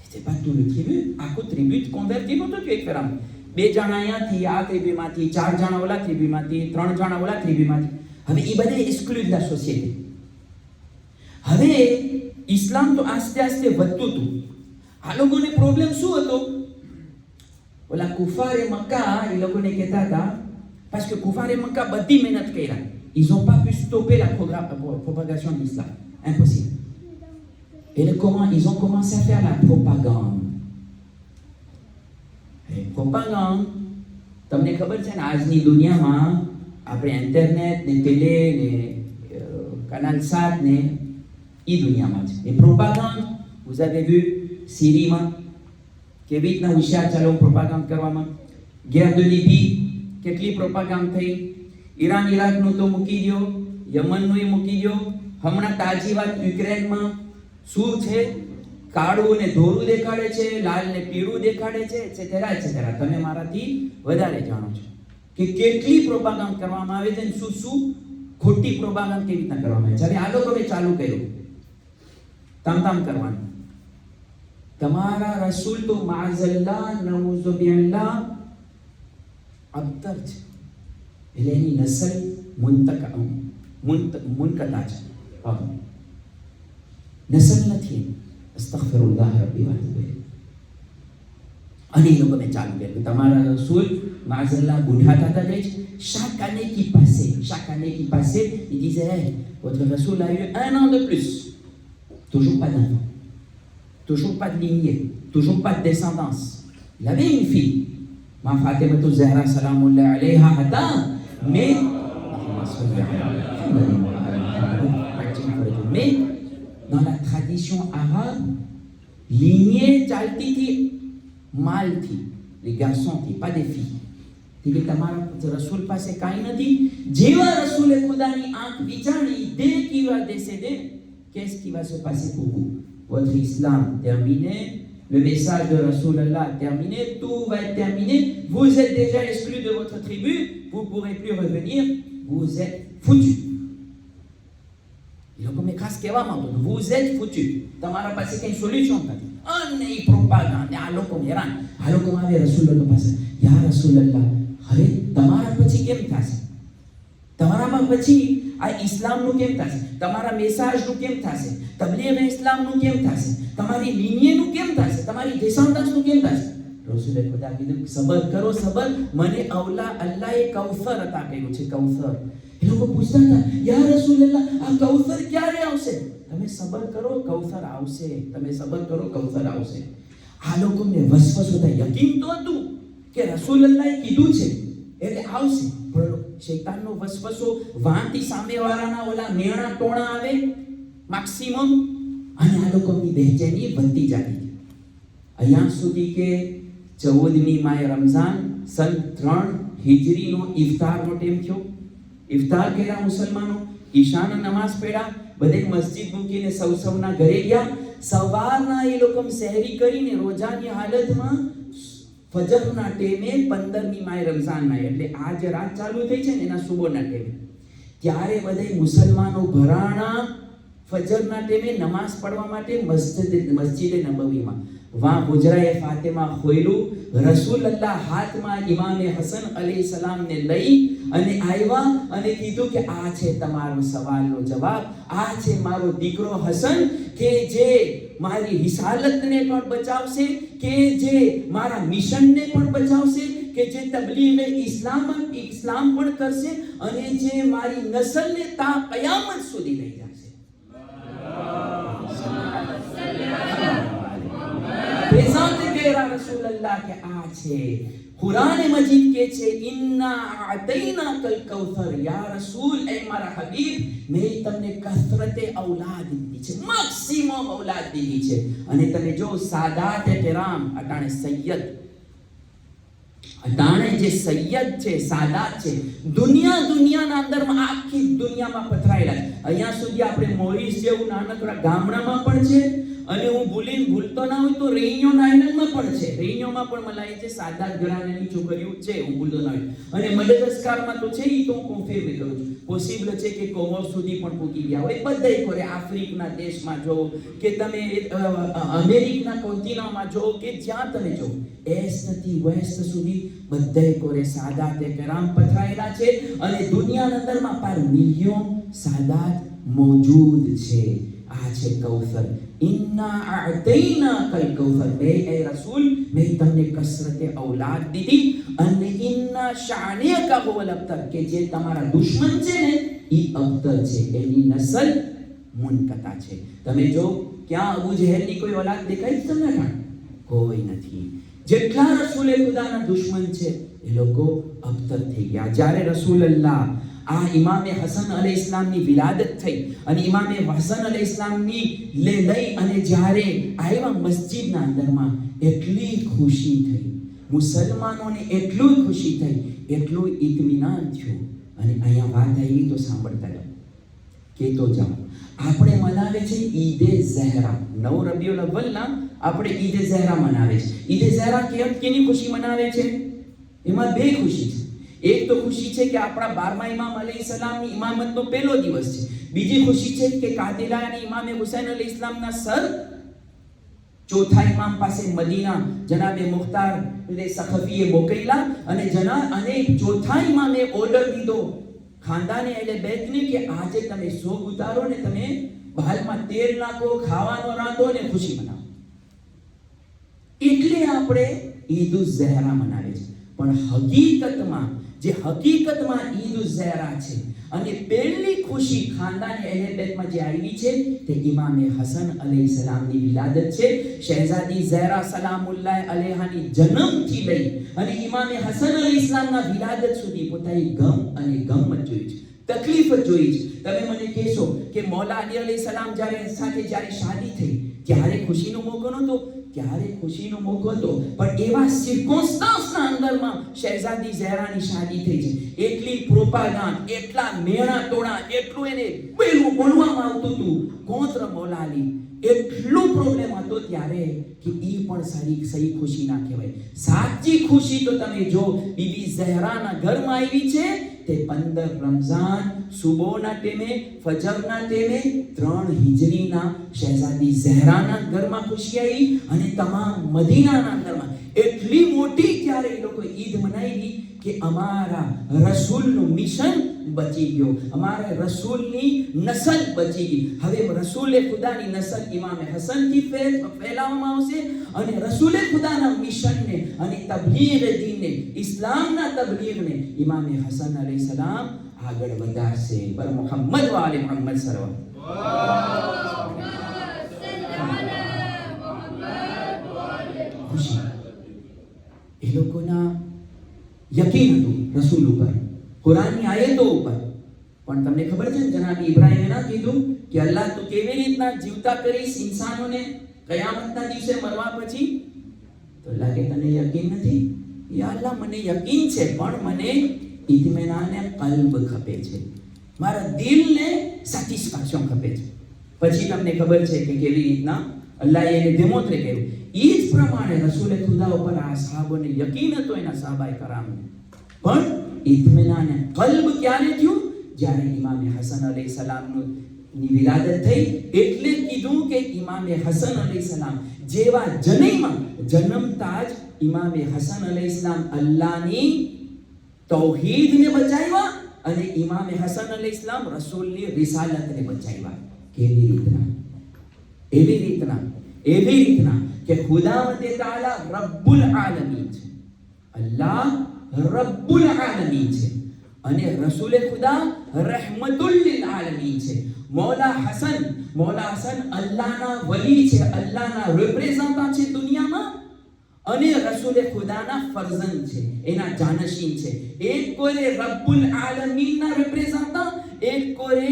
C'était pas tout le tribu. À quoi tribu de convertir tout tu es différent. 2 જણા અહીંયાથી આ ત્રિબ્યુમાંથી, 4 જણા ઓલા ત્રિબ્યુમાંથી, 3 જણા ઓલા ત્રિબ્યુમાંથી. હવે એ બધા એક્સક્લુડ de la société. હવે ઇસ્લામ તો આસ્તે આસ્તે વધતું હતું. આ લોકોને પ્રોબ્લેમ શું હતો? ઓલા કુફારે મક્કા એ લોકોને કહેતા હતા, parce que કુફારે મક્કા બધી મહેનત કર્યા, ils ont pas pu stopper la propagation de l'islam, impossible. Et ils ont commencé à faire la propagande. Et propagande, તમને ખબર છે ને આજની દુનિયામાં આપણે ઇન્ટરનેટ ને ટેલે ને canal 7 ને એ દુનિયામાં છે. Et propagande, vous avez vu Syrie માં કેવી રીતના હોશિયાર ચાલો પ્રોપાગાન્ડ કરવામાં. ગેર de Libye કેટલી પ્રોપાગાન્ડ થઈ. ઈરાન ઇરાકનું તો મૂકી દો, યમનનું મૂકી દો. હમણાં તાજી વાત યુક્રેનમાં શું છે? કાળું ને ધોરું દેખાડે છે, લાલ ને પીળું દેખાડે છે, એટસેટેરા એટસેટેરા. તમે મારાથી વધારે જાણો છો કે કેટલી પ્રોપાગાન્ડ કરવામાં આવે છે અને શું શું ખોટી પ્રોપાગાન્ડ કેવી રીતના કરવામાં આવે છે. હવે આ લોકોએ ચાલુ કર્યું તામ કરવાનું. તમારા રસૂલ તો માઝલ્લા નઉઝુબિલ્લાહ અબતર છે, એટલે એની નસલ મુનકતા છે, નસલ નથી. અસ્તગફિરુલ્લાહ રબ્બી વ અતુબુ ઇલૈહ. અને એ લોકોને ચાલુ કર્યું તમારા રસૂલ માઝલ્લા બુઢા થતા જાય છે. chaque année qui passait, il disait hey, votre Rasoul a eu 1 an de plus, toujours pas d'enfant, toujours pas de lignée, toujours pas de descendance. Il avait une fille, Ma Fatimatu Zahra salamullah alayha hata, mais dans la tradition arabe, lignée chalti thi, mâle thi, les garçons thi, pas des filles. કે તમારા રસૂલ પાસે કાંઈ નથી. જેવા રસૂલે ખુદાની આંખ વિચારી, dès qu'il va décéder, qu'est-ce qui va se passer pour vous? Votre islam terminé, le message de Rasulullah terminé, tout va être terminé. Vous êtes déjà exclus de votre tribu, vous ne pourrez plus revenir, vous êtes foutus. Il a comme grâce qu'elle va m'entendre, vous êtes foutus. તમારા પાસે કઈ solution નથી. અને એ પ્રોપાગાન્ડા આ લોકો હેરાન. આ લોકો આવે રસૂલલ્લાહ પાસે, યા રસૂલલ્લાહ, હવે તમારા પછી કેમ થશે? તમારામાં પછી આ ઇસ્લામનું કેમ થશે, તમારા મેસાજનું કેમ થશે, તબલીગ ઇસ્લામનું કેમ થશે, તમારી લીનીયનું કેમ થશે, તમારી દેશાંતરનું કેમ થશે? રસૂલે ખુદા કીધું સબર કરો, સબર, મને અલ્લાહે કૌસર અતા કર્યું છે, કૌસર. એ લોકો પૂછતા હતા, યા રસૂલલ્લાહ, આ કૌસર ક્યારે આવશે? તમે સબર કરો, કૌસર આવશે. તમે સબર કરો, કૌસર આવશે. આ લોકોને વસવસો થાય. યકીન તો હતું કે રસૂલલ્લાહે કીધું છે એટલે આવશે, પણ શૈતાનનો વસવસો વાંતી સામેવાળાના ઓલા મેણા ટોણા આવે મેક્સિમમ, અને આ લોકોની બેચેની વધતી જતી. અહીંયા સુધી કે 14મી માય રમઝાન સન 3 હિજરીનો ઇફતારનો ટાઈમ થયો. ઇફતાર કર્યા મુસલમાનો, ઈશાનો નમાઝ પઢ્યા, બધે મસ્જિદ મૂકીને સૌના ઘરે ગયા. સવારના એ લોકો સહેરી કરીને રોજાની હાલતમાં ફજરના ટાઈમે 15મી માય રમઝાનના, એટલે આ જે રાત ચાલુ થઈ છે ને એના સુબહના ટાઈમે, ત્યારે બધે મુસલમાનો ભરાણા ફજરના ટાઈમે નમાઝ પઢવા માટે મસ્જિદે નબવીમાં. વહાં હુજરાએ ફાતિમા ખોયલું. રસૂલલ્લાહ હાથમાં ઇમામે હસન અલૈહિસ્સલામને લઈ અને આવ્યા અને કીધું કે આ છે તમારો સવાલનો જવાબ, આ છે મારો દીકરો હસન, કે જે મારી રિસાલતને પણ બચાવશે, કે જે મારા મિશનને પણ બચાવશે, કે જે તબલીગે ઇસ્લામ પણ કરશે, અને જે મારી નસલને તા કયામત સુધી લઈ જશે. પ્રેઝન્ટ કેરા રસૂલલ્લાહ કે આ છે. કુરાન મજીદ કે છે ઇન્ના આતૈના કલ કૌસર, યા રસૂલ, એ મારા હબીબ, મેં તમને કસરતે ઔલાદ દીધી છે, મેક્સિમમ ઔલાદ દીધી છે. અને તમે જો સાદાત કિરામ, અટાણે સૈયદ, અટાણે જે સૈયદ છે, સાદાત છે, દુનિયાના અંદરમાં આખી દુનિયામાં પથરાયેલા છે. અહીંયા સુધી આપણે મોરિસ જેવું નાનકડા ગામડામાં પણ છે, અને હું ભૂલતો ના હોય તો રેઈન્યોના આઈલેન્ડમાં પણ છે. રેઈન્યોમાં પણ મલાઈ છે, સાદાત ઘરાનાની છોકરીઓ છે, હું ભૂલતો ના હોય. અને મડગાસ્કરમાં તો છે, એ તો હું કન્ફર્મ કરું છું. પોસિબલ છે કે કોમોર સુધી પણ પૂકી ગયા હોય. બધાય કોરે આફ્રિકના દેશમાં જો, કે તમે અમેરિકના કોન્ટિનેન્ટમાં જો, કે જ્યાં તમે જો, એસ્ટથી વેસ્ટ સુધી બધાય કોરે સાદાતે કિરામ પથરાયેલા છે. અને દુનિયાના અંદરમાં પર મિલિયન સાદાત મોજૂદ છે. આ છે કૌસર. ઇન્ના આતૈના કલ કૌસર, મેં એ રસૂલ, મેં તમને કસરતે ઔલાદ દીધી. અને ઇન્ના શાનિયકા હુવલ અબતર, કે જે તમારા દુશ્મન છે ને એ અબતર છે, એની નસલ મુનકતા છે. તમે જો ક્યાં અબુ જહેલની કોઈ ઔલાદ દેખાય છે તમને? કોઈ નથી. જેટલા રસૂલે ખુદાના દુશ્મન છે એ લોકો અબતર થઈ ગયા. જ્યારે રસૂલલ્લાહ આ ઇમામે હસન અલૈહિસ્સલામની વિલાદત થઈ, અને ઇમામે હસન અલૈહિસ્સલામની લઈ અને જ્યારે આવ્યા મસ્જિદના અંદરમાં, એટલી ખુશી થઈ મુસલમાનોને, એટલું ખુશી થઈ, એટલું ઇત્મીનાન થયું. અને અહીંયા વાત આવી તો સાંભળતા જાઓ, કેતો જાઓ. આપણે મનાવે છે ઈદે ઝહરા, 9 રબીઉલ અવ્વલના આપણે ઈદે ઝહરા મનાવે છે. ઈદે ઝહરા કેની ખુશી મનાવે છે? એમાં બે ખુશી છે. એક તો ખુશી છે કે આપણા 12મા ઇમામ અલૈહિસ્સલામની ઇમામતનો પહેલો દિવસ છે. બીજી ખુશી છે કે કાદિલાની ઇમામે હુસૈન અલૈહિસ્સલામના સર ચોથા ઇમામ પાસે મદીના જનાબે મુખ્તાર સખફીએ મોકલ્યા, અને ચોથા ઇમામે ઓર્ડર દીધો ખાનદાને એટલે બેતને કે આજે તમે સોગ ઉતારો ને તમે બાલમાં તેલ નાખો, ખાવાનો રાંધો ને ખુશી મનાવો. એટલે આપણે ઈદુલ ઝહરા મનાવે છે. પણ હકીકતમાં ઈદુલ ઝહરા છે, અને પહેલી ખુશી ખાનદાને અહેલે બેતમાં જે આવી છે તે ઇમામે હસન અલૈહિસ્સલામની વિલાદત છે. શહેઝાદી ઝહરા સલામુલ્લાહ અલૈહાની જન્મથી લઈ અને ઇમામે હસન અલૈહિસ્સલામના વિલાદત સુધી પોતાની ગમ અને ગમત જોઈ છે, તકલીફ જોઈ છે. તમે મને કહેશો કે મૌલા અલી અલૈહિસ્સલામ જ્યારે શાદી થઈ ત્યારે ખુશીનો મોકો નહોતો? ત્યારે ખુશીનો મોકો હતો, પણ એવા સિર્કમસ્ટન્સના અંદરમાં શહેઝાદી ઝહરાની શાદી થઈ છે. એટલી પ્રોપાગાન્ડ, એટલા મેણા ટોણા, એટલું એને બોલવામાં આવતું હતું કોંત્ર મૌલા અલી, એટલો પ્રોબ્લેમ હતો ત્યારે કે ઈ પણ સહી ખુશી ના કહેવાય. સાચી ખુશી તો તમે જો બીબી ઝહરાના ઘરમાં આવી છે તે 15 રમઝાન સુબહના ટાઈમે, ફજરના ટાઈમે 3 હિજરીના શહેઝાદી ઝહરાના ઘરમાં ખુશી આવી. અને તમામ મદીનાના અંદરમાં એટલી મોટી ત્યારે એ લોકો ઈદ મનાવી કે અમારા રસૂલનું મિશન બચી ગયો, અમારા રસૂલની નસલ બચી ગઈ. હવે રસૂલે ખુદાની નસલ ઇમામે હસનથી ફેલાવવામાં આવશે અને રસૂલે ખુદાના મિશનને અને તબલીગ દીનને, ઇસ્લામના તબલીગને ઇમામે હસન અલૈહિસ્સલામ આગળ વધારશે. પર મોહમ્મદ વાલે મોહમ્મદ ખુશી. એ લોકોના યકીન હતું રસૂલ ઉપર, કુરાનની આયતો ઉપર. પણ તમને ખબર છે જનાબ ઇબ્રાહીમે ના કીધું કે અલ્લાહ તું કેવી રીતના જીવતા કરીશ ઇન્સાનોને કયામતના દિવસે મરવા પછી? તો અલ્લાહ કે તને યકીન નથી? યા અલ્લાહ મને યકીન છે, પણ મને ઇત્મીનાને કલ્બ ખપે છે, મારા દિલને સેટિસ્ફેક્શન ખપે છે. પછી તમને ખબર છે કે કેવી રીતના અલ્લાહે એને ડેમોન્સ્ટ્રેટ કર્યું. એ જ પ્રમાણે રસૂલે ખુદા ઉપર આ સહાબોને યકીન હતો, એના સહાબાએ કરામને, પણ ઇત્મીનાને કલ્બ ક્યારે થયું? જ્યારે ઇમામે હસન અલૈહિસ્સલામનું ની વિલાદત થઈ. એટલે કીધું કે ઇમામે હસન અલૈહિસ્સલામ જેવા જનૈમાં જન્મતા જ ઇમામે હસન અલૈહિસ્સલામ અલ્લાહની તૌહીદને બચાવ્યા અને ઇમામે હસન અલૈહિસ્સલામ રસૂલની રિસાલતને બચાવ્યા. કેવી રીતના? એવી રીતના કે ખુદાવંદે તાલા રબ્બુલ આલમીન છે, અલ્લાહ રબ્બુલ આલમીન છે અને રસૂલે ખુદા રહેમતુલ લિલ આલમીન છે. મૌલા હસન અલ્લાહના વલી છે, અલ્લાહના રિપ્રેઝન્ટન્ટ છે દુનિયામાં, અને રસૂલે ખુદાના ફરઝંદ છે, એના જાનશીન છે. એક કોરે રબ્બુલ આલમીનના રિપ્રેઝન્ટન્ટ, એક કોરે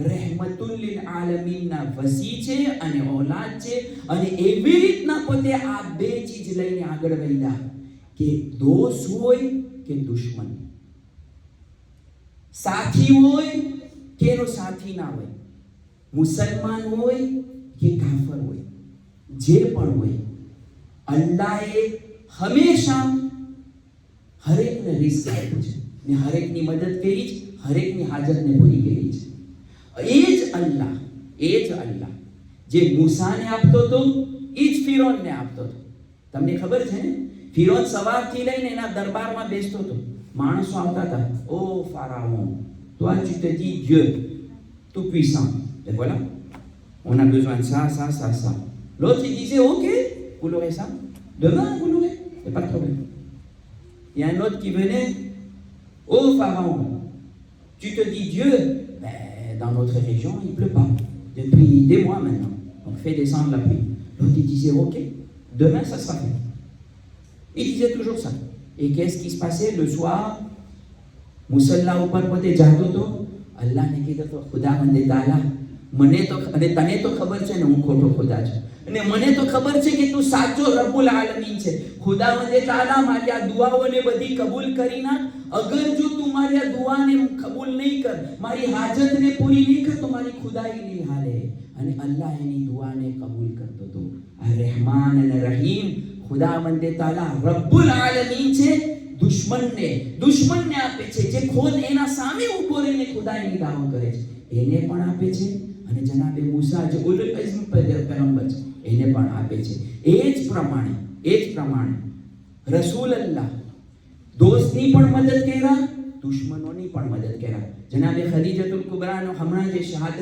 રહેમતુલ લિલ આલમીનના વસી છે અને ઔલાદ છે. અને એવી રીતના પોતે આ બે ચીજ લઈને આગળ વધ્યા કે દોસ્ત હોય કે દુશ્મન, સાથી હોય કે એનો સાથી ના હોય, મુસલમાન હોય કે કાફર હોય, જે પણ હોય, અલ્લાહે હંમેશા હરેકને રિસ્ક આપ્યું છે ને હરેકની મદદ કરી છે, હરેકની હાજતને પૂરી કરી છે. એ જ અલ્લાહ જે મૂસાને આપતો હતો એ જ ફિરૌનને આપતો હતો. તમને ખબર છે ને, ફિરૌન સવારથી લઈને એના દરબારમાં બેસતો હતો. માણસો આવતા હતા, ઓ ફારાઓન, toi tu te dis Dieu tout puissant, et voilà, on a besoin de ça. L'autre il disait ok, vous l'aurez ça, demain vous l'aurez, il n'y a pas de problème. Il y a un autre qui venait, oh pharaon, tu te dis Dieu, ben, dans notre région il ne pleut pas depuis des mois maintenant, on fait descendre la pluie. L'autre il disait ok, demain ça sera fait. Il disait toujours ça. Et qu'est-ce qui se passait le soir? મુસલ્લા ઉપર પોતે જાતો તો અલ્લાહને કીધું તો ખુદાવંદે તાલા મને તો અને તને તો ખબર છે ને હું ખોટો ખુદા છું, અને મને તો ખબર છે કે તું સાચો રબ્બુલ આલમીન છે. ખુદાવંદે તાલા મારી આ દુઆઓને બધી કબૂલ કરી નાખ. અગર જો તું મારી આ દુઆને કબૂલ નહીં કર, મારી હાજતને પૂરી નહીં કર, તો મારી ખુદાઈ નહીં હાલે. અને અલ્લાહ એની દુઆને કબૂલ કરતો હતો. આ રહેમાન અને રહીમ ખુદાવંદે તાલા રબ્બુલ આલમીન છે. દુશ્મનને આપે છે, જે ખુદ એના સામે ઊભો રહીને ખુદાઈની દાવો કરે છે એને પણ આપે છે, અને જનાબે મૂસા જે ઉલુલ અઝ્મ પેગમ્બર છે એને પણ આપે છે. એ જ પ્રમાણે રસૂલલ્લાહ દોસ્તની પણ મદદ કર્યા, દુશ્મનોની પણ મદદ કર્યા. જનાબે ખદીજતુલ કુબરાનો હમણાં જે શહાદત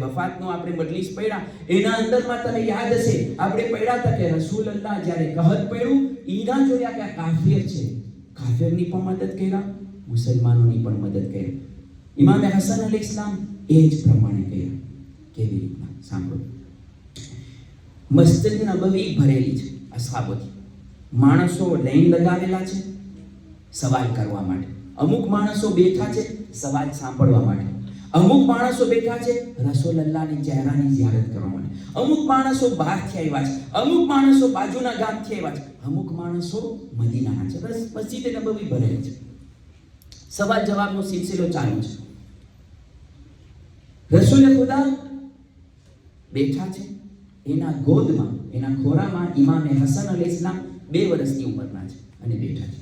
વફાતનો આપણે મજલિસ પડ્યા એના અંદરમાં તમે યાદ હશે આપણે પડ્યા હતા કે રસૂલલ્લાહ જ્યારે કહત પડ્યું ઈના જોયા કે આ કાફિર છે, કાફિરની પણ મદદ કર્યા, મુસલમાનોની પણ મદદ કરી. ઇમામે હસન અલૈહિસ્સલામ એ જ પ્રમાણે કર્યા. કેવી રીતના સાંભળો. મસ્જિદ નબવી ભરેલી છે અસહાબોથી. માણસો લાઈન લગાવેલા છે સવાલ કરવા માટે, અમુક માણસો બેઠા છે સવાલ સાંભળવા માટે, અમુક માણસો બેઠા છે રસૂલલ્લાહની ચહેરાની ઝિયારત કરવા માટે, અમુક માણસો બહારથી આવ્યા છે, અમુક માણસો બાજુના ગામથી આવ્યા છે, અમુક માણસો મદીનાના છે. બસ મસ્જિદ નબવી ભરેલી છે. સવાલ જવાબનો સિલસિલો ચાલુ છે. રસૂલે ખુદા બેઠા છે, એના ગોદમાં એના ખોરામાં ઇમામે હસન અલૈહિસ્સલામ 2 વર્ષની ઉંમરના છે અને બેઠા છે,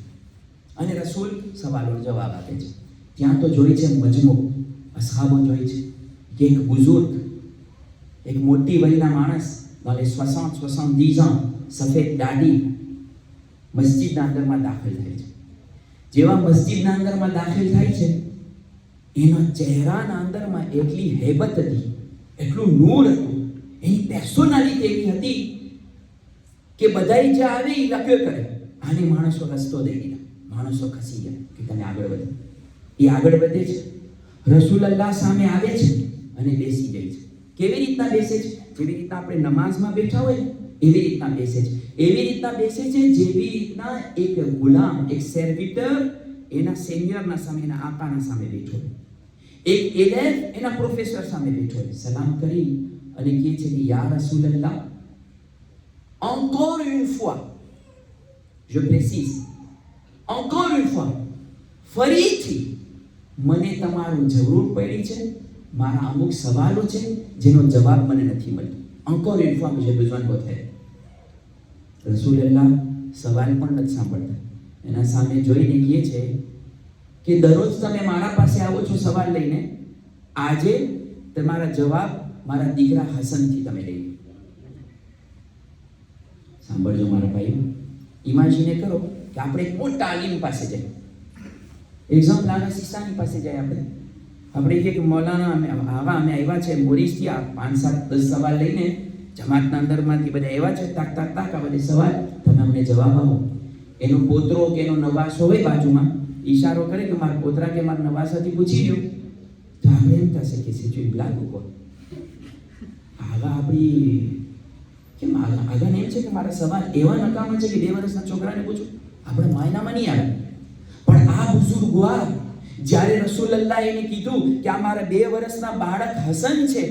અને રસૂલ સવાલોનો જવાબ આપે છે. ત્યાં તો જોઈ છે મજમુ અસહાબો જોઈ છે કે એક બુઝુર્ગ, એક મોટી વયના માણસ dans les 60-70 ans સફેદ દાઢી મસ્જિદના અંદરમાં દાખલ થાય છે. જેવા મસ્જિદના અંદરમાં દાખલ થાય છે, એના ચહેરાના અંદરમાં એટલી હેબત હતી, એટલું નૂર હતું, એની પર્સોનાલિટી એવી હતી કે બધાય જે આવે એ લખ્યો કરે, આને માણસો રસ્તો દઈ દીધા, માણસો ખસી ગયા કે તમે આગળ વધો. એ આગળ વધે છે, રસૂલલ્લાહ સામે આવે છે અને બેસી જાય છે. કેવી રીતના બેસે છે? જેવી રીતના આપણે નમાઝમાં બેઠા હોય ને એવી રીતના બેસે છે. એવી રીતના બેસે છે જેવી રીતના એક ગુલામ, એક સર્વિટર એના સિનિયરના સામે, એના આકાના સામે બેઠો હોય, એક એલેફ એના પ્રોફેસર સામે બેઠો હોય. સલામ કરી અને કહે છે કે યા રસૂલલ્લાહ, encore une fois, je précise, encore une fois, ફરીથી મને તમારું જરૂર પડી છે, મારા અમુક સવાલો છે જેનો જવાબ મને નથી મળતો. encore une fois मुझे besoin बहुत है. રસૂલલ્લાહ સવાલ પણ નથી સાંભળતા, એના સામે જોઈને કહે છે કે દરરોજ તમે મારા પાસે આવો છો સવાલ લઈને, આજે તમારા જવાબ મારા દીકરા હસનથી તમે લઈ લો. સાંભળજો મારા ભાઈ, ઇમેજિને કરો કે આપણે એક મોટા આલિમ પાસે જઈએ, એક્ઝામ્પલ આના સિસ્તાની પાસે જાય, આપણે કહીએ કે મૌલાના અમે આવ્યા છે મોરીસથી, આ 5-7-10 સવાલ લઈને જમાતના અંદરમાંથી બધા એવા છે, તાક આ બધા સવાલ, તમે અમને જવાબ આપો. એનો પોતરો કે એનો નવાસો હોય બાજુમાં, ઈશારો કરે કે મારા પોતરા કે મારા નવાસાથી પૂછી લ્યો, તો આપણે એમ થશે કે સિચુએશન લાગુ કો આગા આપણી કેમ આગળ એમ છે કે મારા સવાલ એવા નકામા છે કે 2 વર્ષના છોકરાને પૂછું, આપણે માયનામાં નહીં આવે. પણ આ બુઝુર્ગવાર જ્યારે રસૂલલ્લાહ એને કીધું કે આ મારા 2 વર્ષના બાળક હસન છે,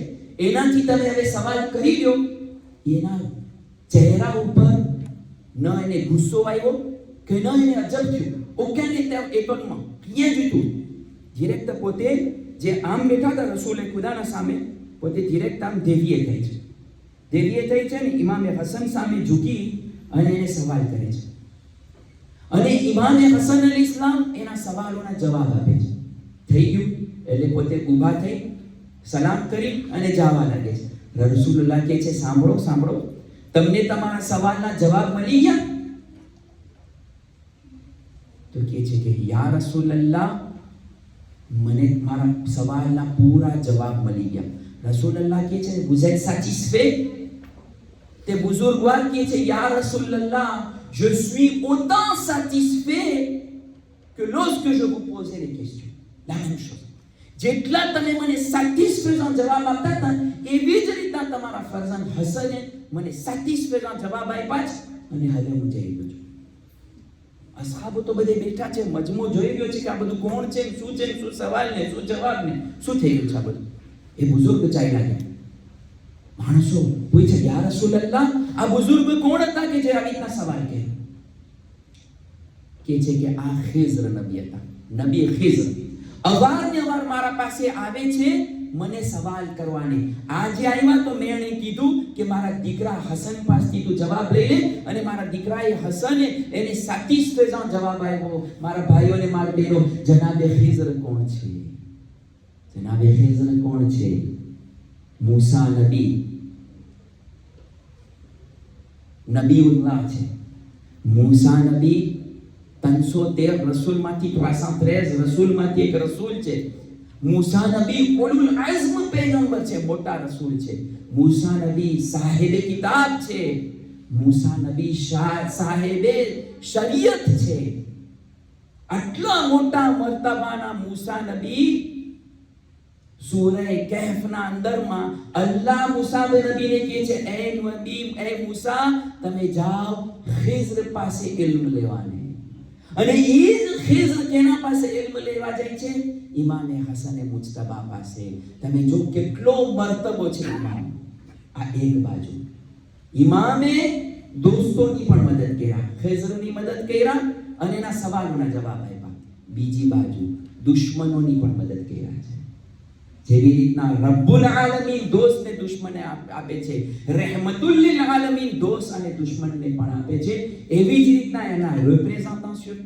એનાથી તમે હવે સવાલ કરી લ્યો, એના ચહેરા ઉપર ન એને ગુસ્સો આવ્યો કે ન એને અજબ થયું, ઓકેને ત્યાં એકમાં ક્યાં જીતું. ડિરેક્ટ પોતે જે આમ બેઠા હતા રસૂલે ખુદાના સામે, પોતે ડિરેક્ટ આમ દેવીએ થઈ છે. દેવીએ થઈ છે ને ઇમામે હસન સામે ઝૂકી અને એને સવાલ કરે છે, અને ઇમામે હસન અલી ઇસ્લામ એના સવાલોના જવાબ આપે છે. થઈ ગયું એટલે પોતે ઊભા થઈ સલામ કરી અને જવા લાગે છે. રસૂલુલ્લાહ કહે છે સાંભળો, તમને તમારા સવાલના જવાબ મળી ગયા? તો કહે છે કે યા રસૂલલ્લાહ, મને મારા સવાલના પૂરા જવાબ મળી ગયા. રસૂલલ્લાહ કહે છે vous êtes satisfait? તે બુઝુર્ગવાર કહે છે યા રસૂલલ્લાહ, je suis autant satisfait que lorsque je vous posais les questions. La même chose. જેટલા તમે મને સેટિસ્ફેક્શન જવાબ આપતા હતા, એવી જ રીતના તમારા ફરઝાન હસને મને સેટિસ્ફેક્શન જવાબ આપ્યા છે, અને હવે હું જઈ રહ્યો છું. અસહાબો તો બધે બેઠા છે, મજમો જોઈ રહ્યો છે કે આ બધું કોણ છે, શું છે, શું સવાલ ને શું જવાબ ને શું થઈ રહ્યું છે આ બધું. એ બુઝુર્ગ ચાલ્યા ગયા. માણસો પૂછે યા રસૂલલ્લાહ, આ બુઝુર્ગ કોણ હતા કે જે આવી રીતના સવાલ કહે છે કે આ ખિઝર નબી હતા. નબી ખિઝર અવારનવાર મારા પાસે આવે છે મને સવાલ કરવાને. આજે આવ્યા તો મેં એને કીધું કે મારા દીકરા હસન પાસેથી તું જવાબ લઈ લે, અને મારા દીકરાએ હસને એને સેટિસ્ફેક્શન જવાબ આપ્યો. મારા ભાઈઓને મારા બહેનો, જનાબે ખિઝર કોણ છે? જનાબે ખિઝર કોણ છે? મૂસા નબીઉલ્લાહ છે. મૂસા નબી 313 રસૂલમાંથી 313 રસૂલમાંથી એક રસૂલ છે. મૂસા નબી ઉલુલ અઝ્મ પૈગંબર છે, મોટા રસૂલ છે. મૂસા નબી સાહેબે કિતાબ છે. મૂસા નબી સાહેબે શરીયત છે. આટલા મોટા મર્તબાના મૂસા નબી સૂરે કહેફના અંદરમાં અલ્લાહ મૂસા નબીને કહે છે એ નબી, એ મૂસા, તમે જાઓ ખિઝર પાસે ઇલ્મ લેવાને. અને એ જ ખિઝર કેના પાસે ઇલ્મ લેવા જાય છે? ઇમામે હસન મુજતબા પાસે. તમે જો કેટલો મર્તબો છે ઇમામ. આ એક બાજુ ઇમામે દોસ્તોની પણ મદદ કર્યા, ખિઝરની મદદ કર્યા અને એના સવાલોના જવાબ આપ્યા. બીજી બાજુ દુશ્મનોની પણ મદદ કર્યા છે. જેવી રીતના રબ્બુલ આલમીન દોસ્તને દુશ્મને આપે છે, રહેમતુલ લિલ આલમીન દોસ્ત અને દુશ્મનને પણ આપે છે, એવી જ રીતના એના રિપ્રેઝન્ટેશન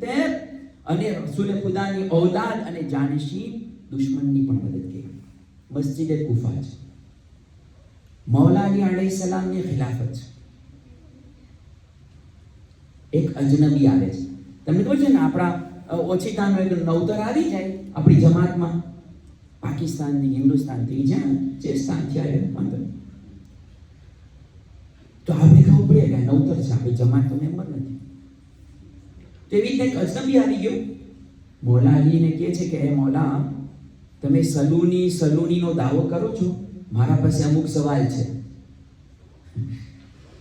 અને રસૂલ ખુદાની ઔલાદ અને જાનિશીન દુશ્મનની પણ મદદ કરી. મસ્જિદે કુફા છે, મૌલા અલી અલૈહિસ્સલામની ખિલાફત છે. એક અજનબી આવે છે. તમને ખબર છે ને આપણા ઓછીતાનો એક નવતર આવી જાય આપણી જમાતમાં, પાકિસ્તાનથી, હિન્દુસ્તાનથી, જ્યાં જે સ્થાનથી આવ્યો વાંધો નહીં. તો આપણે ખબર પડે કે નવતર છે, આપણી જમાત તો મેમ્બર નથી. તેવી રીતે એક અજનબી આવી ગયો, મૌલા અલીને કહે છે કે એ મૌલા, તમે સલૂનીનો દાવો કરો છો, મારા પાસે અમુક સવાલ છે.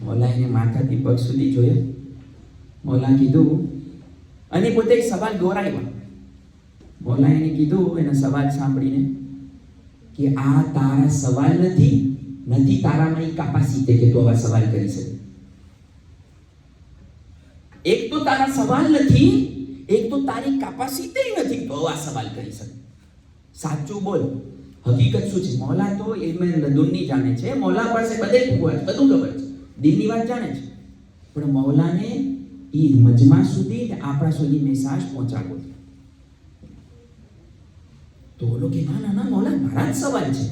મૌલા એને માથાથી પગ સુધી જોયો. મૌલા કીધું, અને પોતે એક સવાલ દોરાવ્યા. મૌલા એને કીધું એના સવાલ સાંભળીને કે આ તારા સવાલ નથી તારામાં એ કેપેસિટી કે તું આવા સવાલ કરી શકે. એક તો તારા સવાલ નથી, એક તો તારી કેપેસિટી નથી તો આવા સવાલ કરી શકે. સાચું બોલ, હકીકત શું છે? મૌલા તો ઇલ્મે લદુન્ની જાણે છે, મૌલા પાસે બધું ખબર છે, દિલની વાત જાણે છે, પણ મૌલાને એ મજમા સુધી ને આપણા સુધી મેસેજ પહોંચાડવો છે. તો બોલો કે ના મૌલા, મારા જ સવાલ છે.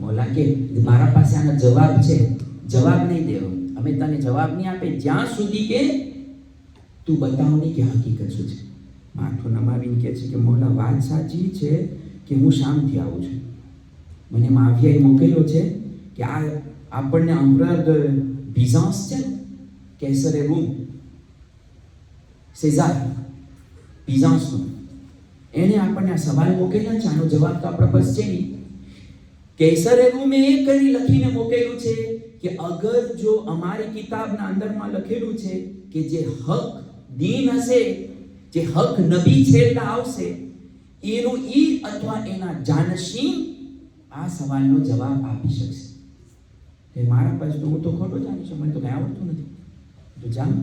મૌલા કે મારા પાસે આનો જવાબ છે, જવાબ નહીં દેવો, અમે તને જવાબ નહીં આપે જ્યાં સુધી કે તું બતાવ નહીં કે હકીકત શું છે. માથું નમાવીને કહે છે કે મૌલા, વાત સાચી છે કે હું શામથી આવું છું, મને માફિયાએ મોકલ્યો છે કે આ આપણને અમરદ બીઝાન્સ છે, કેસરે રૂમ, સેઝાર બીઝાન્સનો, એને આપણને આ સવાલ મોકલ્યા છે, આનો જવાબ તો આપણા પાસે છે નહીં. કેસરે રૂમે એ કરી લખીને મોકલ્યું છે કે અગર જો અમારી કિતાબના અંદરમાં લખેલું છે કે જે હક દીન હશે, જે હક નબી છેલ્લા આવશે, એનું ઈ અથવા એના જાનશીન આ સવાલનો જવાબ આપી શકશે. એ મારા પાસે તો હું તો ખોટો જાણી છું, મને તો કંઈ આવડતું નથી. તો જાણ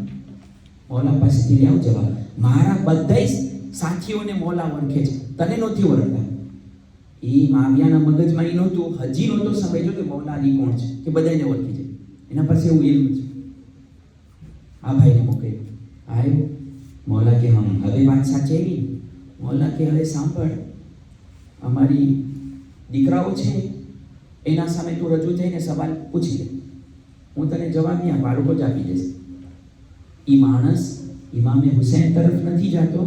મૌલા પાસેથી લઈ આવ જવાબ. મારા બધા સાથીઓને મૌલા ઓળખે છે, તને નથી ઓળખતા. એ માવિયાના મગજમાં એ નહોતું, હજી નહોતો સમજો કે મૌલા અલી કોણ છે, કે બધાને ઓળખી જાય. એના પાસે એવું ઇલ્મ છે. આ ભાઈને મોકલ્યો, આવ્યો. મૌલા કે હવે વાત સાચી એવી. મૌલા કે હવે સાંભળ, અમારી દીકરાઓ છે એના સામે તું રજૂ થઈને સવાલ પૂછી લે, હું તને જવાબ નહીં આપું, બાળકો જ આપી દેશે. એ માણસ ઇમામે હુસૈન તરફ નથી જતો,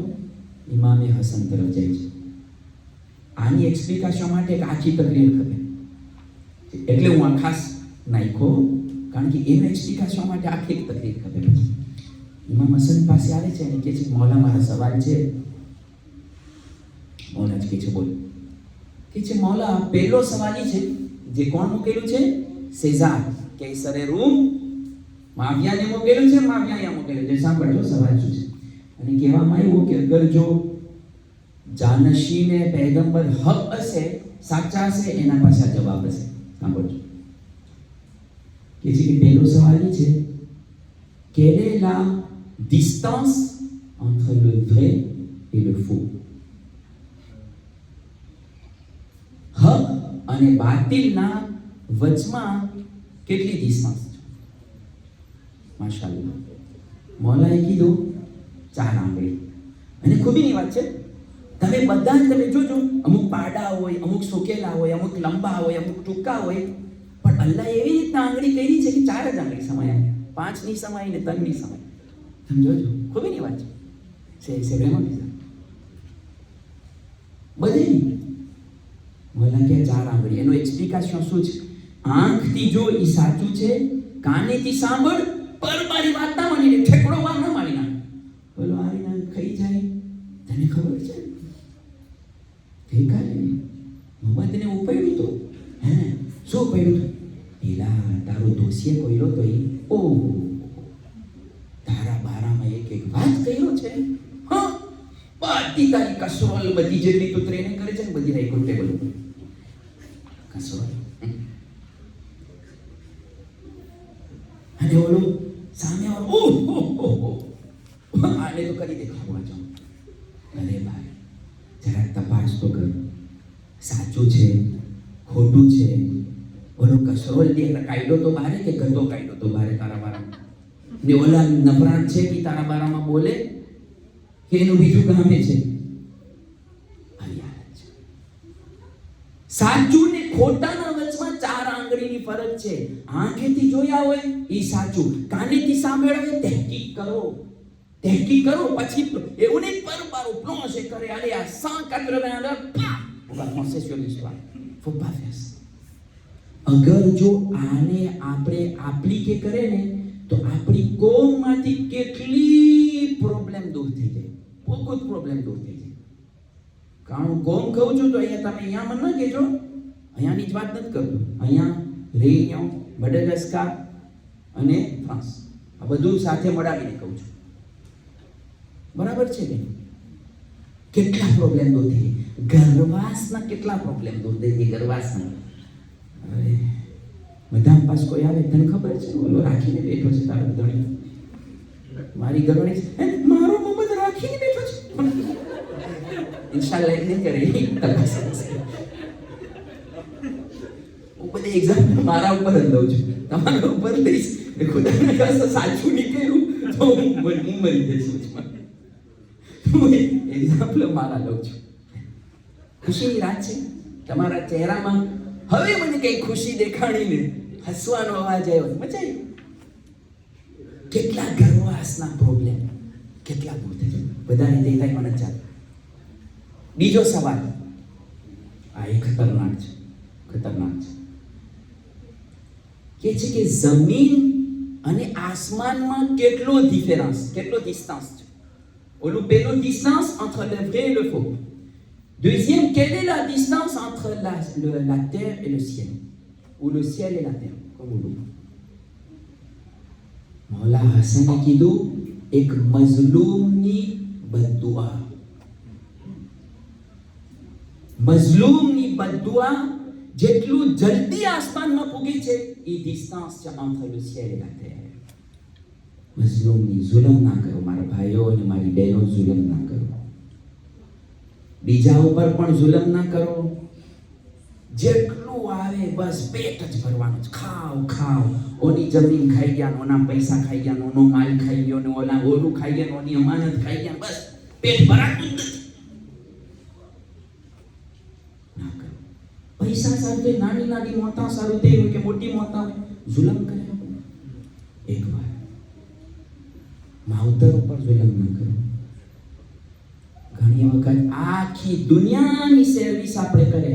ઇમામે હસન તરફ જાય છે. આની એક્સપ્લિકેશન માટે એક આખી તકરીર ખપે, એટલે હું આ ખાસ નાખ્યો, કારણ કે એનું એક્સપ્લિકેશન માટે આખી એક તકરીર ખપે. ઇમામ હસન પાસે આવે છે અને કહે છે મૌલા, મારા સવાલ છે. મૌલા જ કહે છે બોલ. કે છે મૌલા, પહેલો સવાલ એ છે, જે કોણ મૂકેલું છે? સેઝાર કેસરે રૂમ, માવિયાને મૂકેલું છે, માવિયા મૂકેલું છે. સાંભળજો સવાલ શું છે. અને કહેવામાં આવ્યું કે અગર જો જાનશીને પૈગંબર હક હશે, સાચા હશે, એના પાસે આ જવાબ હશે. સાંભળજો. કે છે કે પહેલો સવાલ એ છે, quelle est la distance entre le vrai et le faux? હક અને બાતિલના વચમાં કેટલી ડિસ્ટન્સ છે? માશાઅલ્લાહ. મૌલાએ કીધું 4 આંગળી. અને ખૂબીની વાત છે, તમે બધા તમે જોજો, અમુક પાડા હોય, અમુક સોકેલા હોય, અમુક લંબા હોય, અમુક ટૂંકા હોય, પણ અલ્લાહ એવી રીતના આંગળી કરી છે કે 4 જ આંગળી સમાય, 5 ની સમાય ને 3 ની સમાય. સમજોજો, ખૂબીની વાત છે. બધી મૌલા કે 4 આંગળી. એનો એક્સપ્લિકેશન શું છે? આંખથી જો એ સાચું છે, કાનેથી સાંભળ, પર મારી વાત ના માની, ઠેકડો વાર ના મારી નાખ. બોલો આવી ના ખાઈ જાય. તને ખબર છે ગઈકાલે મોહમ્મદને ઉપાડ્યું તો, હે શું ઉપાડ્યું? પેલા તારો દોષીએ કોઈલો તો એ તારા બારામાં એક વાત કર્યો છે. હા, બધી તારી કસરોલ બધી જેટલી તો ટ્રેનિંગ કરે છે ને બધી રાઈકો ટેબલ ઉપર કસરોલ. અને ઓલો સામે આને તો કરી દેખાડવા જાઉં. અરે ભાઈ, જરા તપાસ તો કર, સાચું છે ખોટું છે? ઓલો કસરોલ દે કાયદો તો બારે કે ગતો કાયદો તો બારે તારા બારામાં? ને ઓલા નફરાત છે કે તારા બારામાં બોલે કે એનું બીજું કામે છે? સાચું ને ખોટાના વચમાં 4 આંગળીની ફરક છે. આંખેથી જોયા હોય એ સાચું, કાનેથી સાંભળ્યા હોય તહેકીક કરો. તહેકીક કરો પછી એવું નહીં પર plonge કરે aller à 180 à l'heure, paf, on va foncer sur l'histoire. Faut pas faire ça. અગર જો આને આપણે એપ્લિકે કરે ને તો આપણી કોમમાંથી કેટલી પ્રોબ્લેમ દૂર થઈ જાય, બહુ જ પ્રોબ્લેમ દૂર થઈ જાય. કારણ હું કોમ કહું છું તો અહીંયા તમે અહીંયા મને ન કહેજો, અહીંયાની જ વાત નથી કરતો. અહીંયા રેયુનિયોન, મડગાસ્કર અને ફ્રાન્સ આ બધું સાથે મળાવીને કહું છું. બરાબર છે ને? કેટલા પ્રોબ્લેમ દૂર થઈ જાય. ગર્વાસના કેટલા પ્રોબ્લેમ દૂર થઈ જાય. ગર્વાસના અરે બધા પાસ કોઈ આવે તને ખબર છે ઓલો રાખીને બેઠો છે તારો ધણી, મારી ઘરવાળી છે મારો મમ્મદ રાખીને બેઠો છે. ઇન્શાલ્લાહ નહીં કરે તપાસ. હું બધી એક્ઝામ્પલ મારા ઉપર જ દઉં છું, તમારા ઉપર લઈશ. ખુદાને ખાસ સાચું નીકળ્યું તો હું મરી જઈશ. એક્ઝામ્પલ મારા લઉં છું. ખુશીની રાત છે તમારા ચહેરામાં. હવે મને કઈ ખુશી દેખાડીને હસવાનો અવાજ આવ્યો, મજા આવી. કેટલા ગર્વાસના પ્રોબ્લેમ કેટલા દૂર થઈ જાય. બધાને તે થાય મને ચાલે. બીજો સવાલ આ એ ખતરનાક છે, ખતરનાક છે. કે છે કે જમીન અને આસમાનમાં કેટલો ડિફરન્સ, કેટલો ડિસ્ટન્સ છે. ઓલું પેલો distance entre le vrai et le faux. Deuxième, quelle est la distance entre la terre et le ciel? Ou le ciel et la terre, comme vous voulez. Mawla Hassan kidou ek mazlumni baddu'a. Mazlumni baddu'a જેટલું જલ્દી આસમાનમાં પૂગી છે એ distance છે entre le ciel et la terre. મઝલૂમની જુલમ ના કરો મારા ભાઈઓ અને મારી બહેનો, જુલમ ના કરો. બીજા ઉપર પણ જુલમ ના કરો. જેટલું આવે બસ પેટ જ ભરવાનું છે. ખાઓ ખાઓ. ઓની જમીન ખાઈ ગયા, ઓના પૈસા ખાઈ ગયા, ઓનો માલ ખાઈ ગયો, ને ઓલા ઓલું ખાઈ ગયા, ઓની અમાનત ખાઈ ગયા. બસ પેટ ભરાતું જ નથી. ના કરો. પૈસા સારું તે નાની નાની મોતા સારું તે હોય કે મોટી મોતા હોય, જુલમ કરે. એક વાર માવતર ઉપર જુલમ ન કરો. ઘણી વખત આખી દુનિયાની સર્વિસ આપણે કરે.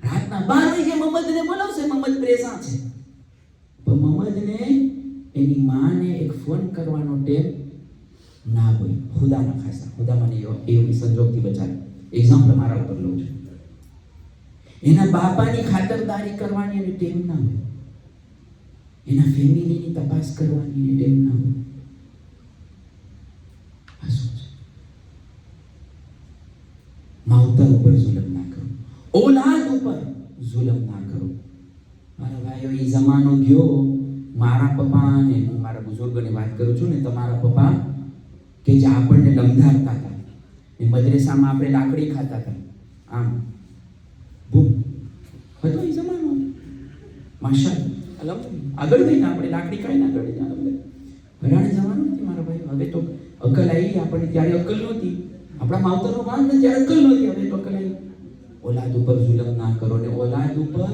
રાતના 12 વાગે મમ્મદને બોલાવશે, મમ્મદ પ્રેસા છે, પણ મમ્મદને એની માને એક ફોન કરવાનો ટેમ ના હોય. ખુદા ના ખાસા, ખુદા મને એવી સંજોગથી બચાવે. એક્ઝામ્પલ મારા ઉપર લઉં છું. એના બાપાની ખાતરદારી કરવાની એની ટેમ ના હોય. એના ફેમિલીની તપાસ કરવાની ટેમ ના હોય. માવતર ઉપર જુલમ ના કરો. ઓલાદ ઉપર જુલમ ના કરો. મારા ભાઈઓ, એ જમાનો ગયો. મારા પપ્પા ને હું મારા બુઝુર્ગોની વાત કરું છું ને, તમારા પપ્પા કે જે આપણને લમધારતા હતા, એ મદ્રેસામાં આપણે લાકડી ખાતા હતા, આમ બૂમ હતો એ જમાનો. માશાઅલ્લાહ આગળ થઈને આપણે લાકડી ખાઈને આગળ હરાણે જમાનો નથી મારા ભાઈ. હવે તો અકલ આવી આપણને, ત્યારે અકલ નહોતી. આપણા માવતરનો વાંક ને ત્યારે અકલ નહોતી, હવે તો અકલ આવી. ઓલાદ ઉપર જુલમ ના કરો. ને ઓલાદ ઉપર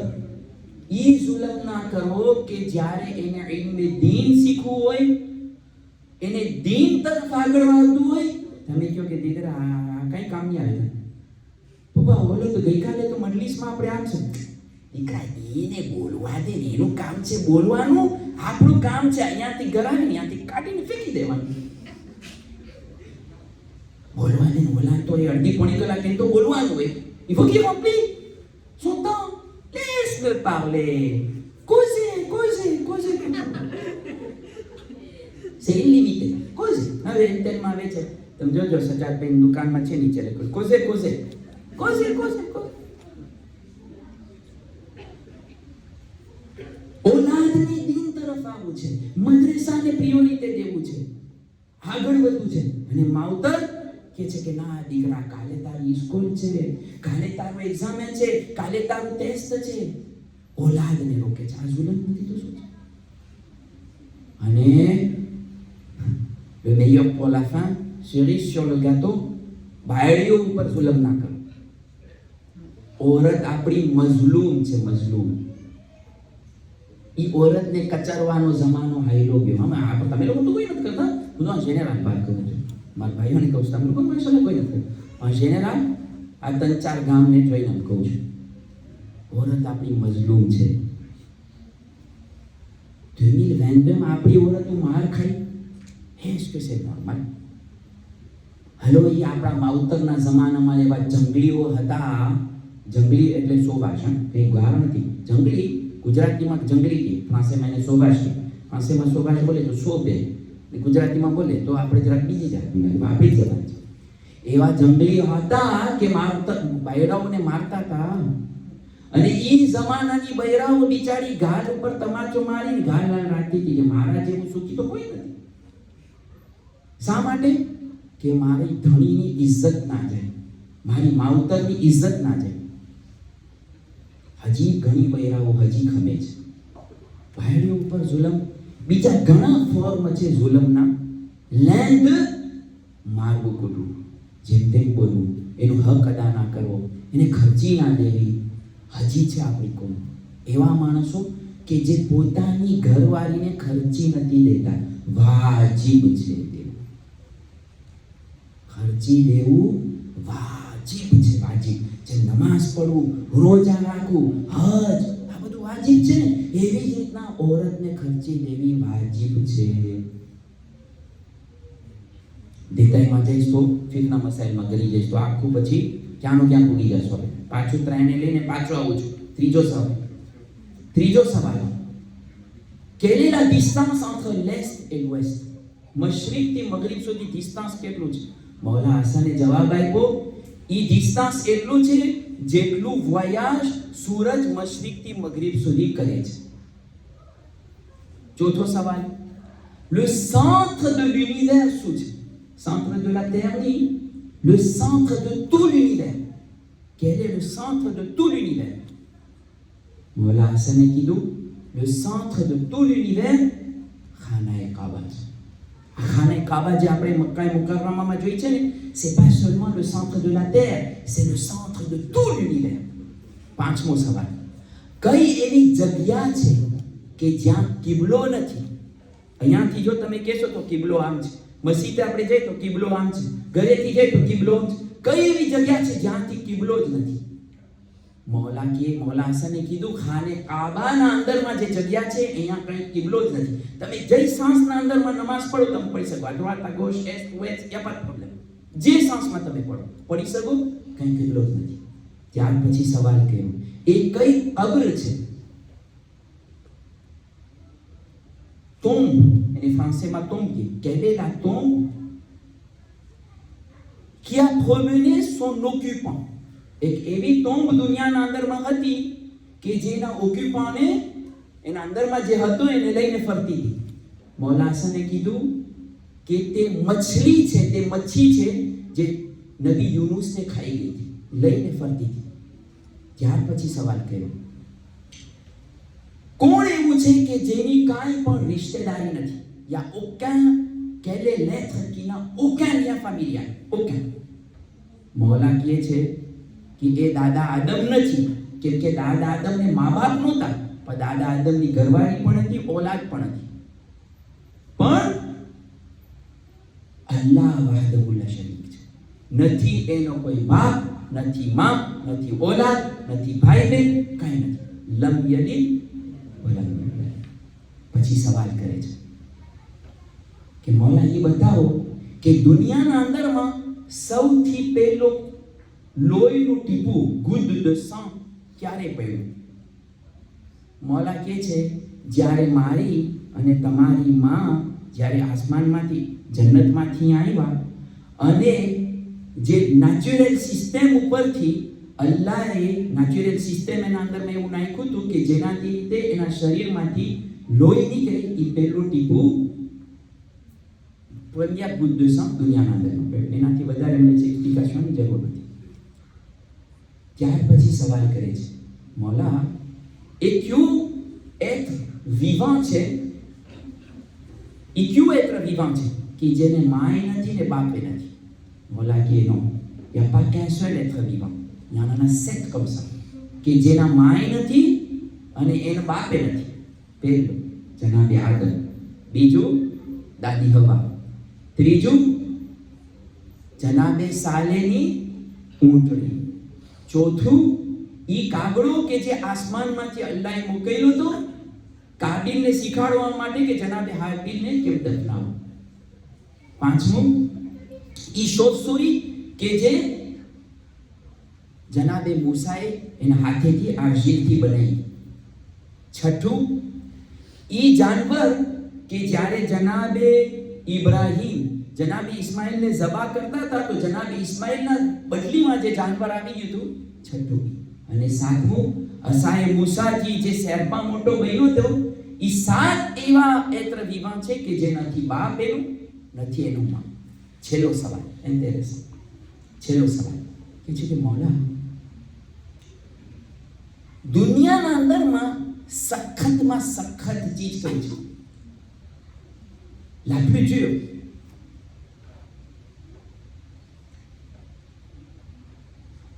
ઈ જુલમ ના કરો કે જ્યારે એને ઇલ્મે દીન શીખવું હોય, એને દીન તરફ આગળ વધવું હોય, તમે કહો કે દીકરા આ કઈ કામ નહીં આવે. પપ્પા ઓલો તો ગઈકાલે તો મજલિસમાં આપણે આમ છે. દીકરા એને બોલવા દે ને, એનું કામ છે બોલવાનું, આપણું કામ છે અહીંયાથી ગરાવીને અહીંયાથી કાઢીને ફેંકી દેવાનું. બોલવા દે ને. ઓલા તો એ અડધી પોણી કલાક એને તો બોલવાનું હોય. Il faut qu'il remplisse son temps. Laisse-le parler. Causer. C'est illimité. Causer. હવે ઇન્ટરનેટમાં આવે છે, તમે જોજો સજાદભાઈ દુકાનમાં છે નીચે લખ્યું causer. ઓલાદને દીન તરફ આવવું છે, મદ્રેસાને પ્રિયોરિટી દેવું છે, આગળ વધવું છે. અને માવતર કે છે કે ના દીકરા, કાલે તારી સ્કૂલ છે, કાલે તારું એક્ઝામ છે, કાલે તારું ટેસ્ટ છે. ઓલાદને રોકે છે. આ જુલમ નથી તો શું છે? અને le meilleur pour la fin, cerise sur le gâteau, બાયડીઓ ઉપર જુલમ ના કરો. औरत આપણી મઝલૂમ છે, મઝલૂમ. ઈ औरतને કચરવાનો જમાનો હાઈલો ગયો. તમે લોકો તો કોઈ નથી કરતા, હું તો જેનેરાલ વાત કરું છું, મારા ભાઈઓને કહું છું, તમને કોઈ માણસોને કોઈ નથી કહ્યું, જેનેરાલ આ 3-4 ગામને જોઈને કહું છું, औरत આપણી મજલૂમ છે. 2022 આપણી औरत માર ખાઈ, est-ce que c'est normal? Hello, એ આપણા માવતરના જમાનામાં એવા જંગલીઓ હતા. જંગલી એટલે સોભાષ, કંઈ ગાર નથી. જંગલી ગુજરાતીમાં જંગલી કે ફ્રાંસેમાં એને સોભાષ કે, ફ્રાંસેમાં સોભાષ બોલે તો શોભે, ગુજરાતીમાં બોલે તો આપણે જરાક બીજી જાતની આપણી જવાન છે. એવા જંગલીઓ હતા કે બૈરાઓને મારતા હતા. અને એ જમાનાની બૈરાઓ બિચારી ગાલ ઉપર તમાચો મારીને ગાલ લાલ રાખતી હતી કે મારા જેવું સુખી તો કોઈ નથી. શા માટે? કે મારી ધણીની ઇજ્જત ના જાય, મારી માવતરની ઇજ્જત ના જાય. હજી ઘણી બૈરાઓ હજી ખમે છે ભાઈઓ ઉપર જુલમ. બીજા ઘણા ફોર્મ છે જુલમના. લેન્ડ મારવું કૂટવું, જેમ તેમ બોલવું, એનો હક અદા ના કરવો, એને ખર્ચી ના દેવી, હજી છે આપણી કોમ. એવા માણસો કે જે પોતાની ઘરવાળીને ખર્ચી નથી દેતા, વાજીબ છે ખર્ચી દેવું, વાજીબ છે, વાજીબ. જે નમાઝ પડવું, રોજા રાખવું, હજ, આ બધું વાજીબ છે ને, એવી જ રીતના औरतને ખર્ચી દેવી વાજીબ છે. દેતાઈમાં જઈશ તો ફિકના મસાઈલમાં ગરી જઈશ તો આખું પછી ક્યાંનો ક્યાં પૂરી જશો. પાછું ત્રણે લઈને પાછો આવું છું. ત્રીજો સવાલ, quelle est la distance entre l'est et l'ouest? મશરિકથી મગરિબ સુધી ડિસ્ટન્સ કેટલું છે? મૌલા હસને જવાબ આપ્યો, એ ડિસ્ટન્સ એટલું છે જેટલું વોયાજ સૂરજ મશરિકથી મગરિબ સુધી કરે છે. ચોથો સવાલ, le centre de l'univers શું છે? centre de la terre નહીં, le centre de tout l'univers. Quel est le centre de tout l'univers? મૌલા હસને કીધું, le centre de tout l'univers ખાનાએ કાબા છે. ખાને કાબા જે આપણે મક્કા મુકર્રમામાં જોઈ છે ને, c'est pas seulement le centre de la terre, c'est le centre de tout l'univers. પાંચમો સવાલ, કઈ એવી જગ્યા છે કે જ્યાં કિબલો નથી? અહીંયાથી જો તમે કહેશો તો કિબલો આમ છે, મસ્જિદે આપણે જઈએ તો કિબલો આમ છે, ઘરેથી જઈએ તો કિબલો આમ છે. કઈ એવી જગ્યા છે જ્યાંથી કિબલો જ નથી? મૌલા હસને કીધું, ખાને કાબાના અંદરમાં જે જગ્યા છે અહીંયા કંઈ કિબલો જ નથી. તમે જઈ સાંસના અંદરમાં નમાઝ પડો, તમે પડી શકો, અડવાટા ગોશ એસ્ટ વેસ્ટ યા પર પ્રોબ્લેમ, જે સાંસમાં તમે પડી શકો, કંઈ કિબલો જ નથી. ત્યાર પછી સવાલ કર્યો, એ કઈ કબ્ર છે? tombe, en français tombe, quelle est la tombe qui a promené son occupant? એક એવી ટોમ્બ દુનિયાના અંદરમાં હતી કે જેના ઓક્યુપાને એના અંદરમાં જે હતો એને લઈને ફરતી હતી. મૌલા હસને કીધું કે તે મછલી છે, તે મચ્છી છે જે નબી યુનુસને ખાઈ ગઈ હતી, લઈને ફરતી હતી. ત્યાર પછી સવાલ કર્યો, કોણ એવું છે કે જેની કાંઈ પણ રિશ્તેદારી નથી? યા aucun, quel est l'être qui n'a aucun lien familial? aucun. મૌલા કહે છે કે એ દાદા આદમ નથી, કેમ કે દાદા આદમને મા બાપ નહોતા, પણ દાદા આદમની ઘરવાળી પણ હતી, ઓલાદ પણ હતી. પણ અલ્લાહ વહદહુ લા શરીક છે. નથી એનો કોઈ બાપ, નથી માં, નથી ઓલાદ, નથી ભાઈ બહેન, કાંઈ નથી. લમ યલિદ વલમ યુલદ. પછી સવાલ કરે છે કે મૌલા એ બતાવો કે દુનિયાના અંદરમાં સૌથી પહેલો લોહીનું ટીપું, goutte de sang, ક્યારે પડ્યું? મૌલા કહે છે, જ્યારે મારી અને તમારી માં જ્યારે આસમાનમાંથી જન્નતમાંથી આવ્યા અને જે નેચરલ સિસ્ટમ ઉપરથી અલ્લાહે નેચરલ સિસ્ટમ એના અંદરમાં એવું નાખ્યું હતું કે જેનાથી તે એના શરીરમાંથી લોહી નીકળે, એ પહેલું ટીપું première goutte de sang દુનિયાના અંદરમાં પડ્યું. એનાથી વધારે એમને એક્સપ્લિકેશનની જરૂર નથી. ત્યાર પછી સવાલ કરે છે, મૌલા એ ક્યું être vivant છે, એ ક્યું être vivant છે કે જેને માય નથી ને બાપે નથી? મૌલા કે non, il n'y a pas qu'un seul être vivant, il y en a 7 comme ça કે જેના માય નથી અને એના બાપે નથી. પહેલું જનાબે આદમ, બીજું દાદી હવા, ત્રીજું જનાબે સાલેની ઊંટડી. ચોથું ઈ કાગડો કે જે આસમાનમાંથી અલ્લાહે મોકલ્યો હતો કાબીલને શીખવાડવા માટે કે જનાબે હાબીલને કેમ દફનાવો. પાંચમું ઈ શોધસુરી કે જે જનાબે મૂસાએ એના હાથેથી આર્શીલથી બનાવી. છઠ્ઠું ઈ જાનવર કે જ્યારે જનાબે ઇબ્રાહીમ જનાબે ઇસ્માઇલને ઝબા કરતા હતા તો જનાબે ઇસ્માઇલના બદલીમાં જે જાનવર આવી ગયું હતું. છઠ્ઠું અને સાતમું અસાએ મૂસાથી જે શેરપા મોટો બન્યો હતો ઈ સાત એવા એત્ર વિવાહ છે કે જે નથી બાપ એનું નથી એનું માં. છેલ્લો સવાલ છેલ્લો સવાલ કે છે કે મૌલા દુનિયાના અંદરમાં સખતમાં સખત ચીજ કઈ છે? La plus dure.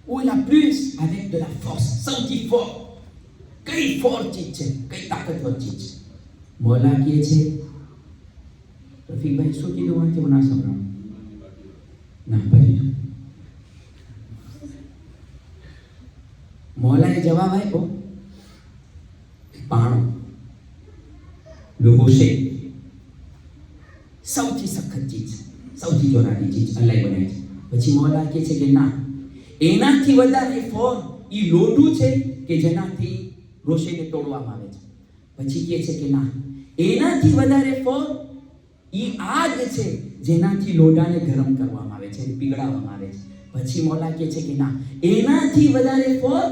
Ou la plus avec de la force, સૌથી ફોર્ટ કઈ ફોર્ટ ચીજ છે, કઈ તાકાતવર ચીજ છે? મૌલા કહે છે રફીકભાઈ શું કીધું વાંચે હું ના સંભળાવું ના પડી. મૌલાએ જવાબ આપ્યો પાણો લોહોશે સૌથી સખત ચીજ સૌથી જોરાની ચીજ અલ્લાહ બનાવી છે. પછી મૌલા કહે છે કે ના એનાથી વધારે ફોર ઈ લોઢું છે કે જેનાથી રોશેને તોડવામાં આવે છે. પછી કહે છે કે ના એનાથી વધારે ફોર ઈ આગ છે જેનાથી લોઢાને ગરમ કરવામાં આવે છે પીગળાવવામાં આવે છે. પછી મૌલા કહે છે કે ના એનાથી વધારે ફોર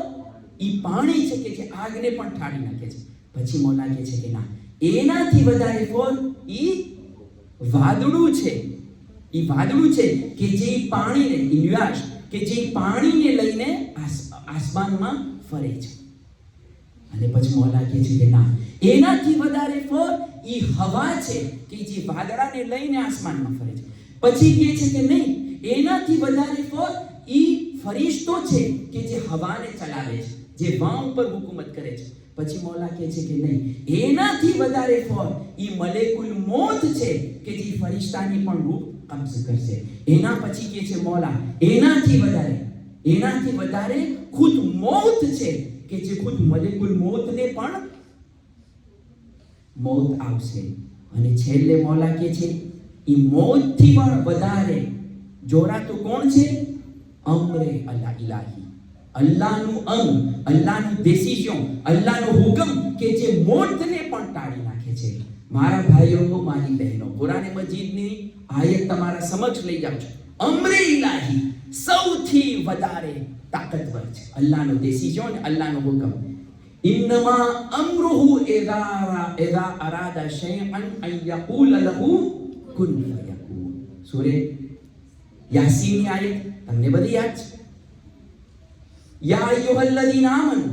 ઈ પાણી છે કે જે આગને પણ ઠારી નાખે છે. પછી મૌલા કહે છે કે ના એનાથી વધારે ફોર ઈ વાદળું છે કે જે પાણીને ઇન્વાશ કે જે પાણીને લઈને આસમાનમાં ફરે છે. અને પછી મૌલા કહે છે કે ના એનાથી વધારે ફોર ઈ હવા છે કે જે વાદળાને લઈને આસમાનમાં ફરે છે. પછી કહે છે કે નહીં એનાથી વધારે ફોર ઈ ફરિશ્તો છે કે જે હવાને ચલાવે છે જે વાં ઉપર હુકુમત કરે છે. પછી મૌલા કહે છે કે નહીં એનાથી વધારે ફોર ઈ મલેકુલ મોત છે કે જે ફરિશ્તાની પણ રૂહ કબ્ઝ કરશે. એના પછી કહે છે મૌલા એનાથી વધારે ખુદ મોત છે કે જે ખુદ મલેકુલ મોતને પણ મોત આવશે. અને છેલ્લે મૌલા કહે છે ઈ મોતથી પણ વધારે જોરાતું કોણ છે? અમરે અલ્લાહ ઇલાહી અલ્લાહનું અંગ અલ્લાહનું ડિસિઝન અલ્લાહનો હુકમ કે જે મોતને પણ ટાળી નાખે છે. મારા ભાઈઓ મારી બહેનો કુરાન મજીદની આયત તમારા સમક્ષ લઈ જાઉં છું. અમરે ઇલાહી સૌથી વધારે તાકાતવર છે અલ્લાહનો ડિસિઝન અલ્લાહનો હુકમ. ઇન્નમા અમરુહુ ઇઝા અરાદા શૈઅન અન યકૂલ લહુ કુન ફયકૂન. સૂરે યાસીનની આયત તમને બધી યાદ છે. યા અય્યુહલ્લઝીના આમનુ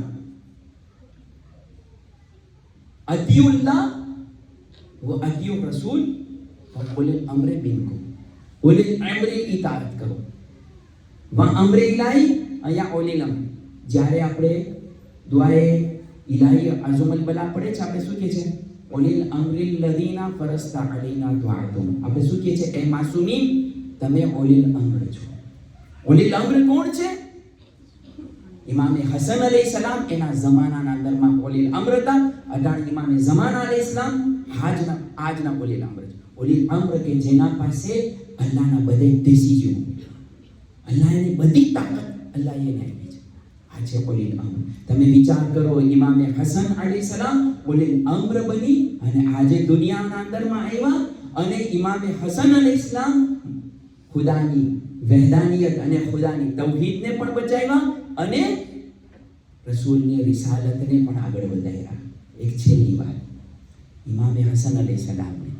અતિઉલ્લાહ વ અતિઉ રસૂલ વ ઉલિલ અમ્રી મિનકુમ. ઉલિલ અમ્રી ઇતાઅત કરો. વ અમ્રે ઇલાહી અહીંયા ઉલિલ અમ્ર. જ્યારે આપણે દુઆએ ઇલાહી અઝમલ બલા પડે છે આપણે શું કહે છે? ઉલિલ અમ્રિલ લઝીના ફરસ્તા અલૈના દુઆતુમ. આપણે શું કહે છે? એ માસૂમીન તમે ઉલિલ અમ્ર છો. ઉલિલ અમ્ર કોણ છે? ઇમામે હસન અલૈહિસ્સલામ એના જમાનાના અંદરમાં ઉલિલ અમ્ર હતા. અઢાર ઇમામે જમાના અલૈહિસ્સલામ આજના ઉલિલ અમ્ર છે. ઉલિલ અમ્ર કે જેના પાસે અલ્લાહના બધે ડિસિઝન અલ્લાહની બધી તાકાત અલ્લાહે એને આપી છે. આ છે ઉલિલ અમ્ર. તમે વિચાર કરો ઇમામે હસન અલૈહિસ્સલામ ઉલિલ અમ્ર બની અને આજે દુનિયાના અંદરમાં આવ્યા અને ઇમામે હસન અલૈહિસ્સલામ ખુદાની વહદાનિયત અને ખુદાની તૌહીદને પણ બચાવ્યા અને રસૂલની રિસાલતને પણ આગળ વધાર્યા. એક છેલ્લી વાત ઇમામે હસન અલૈહિસ્સલામને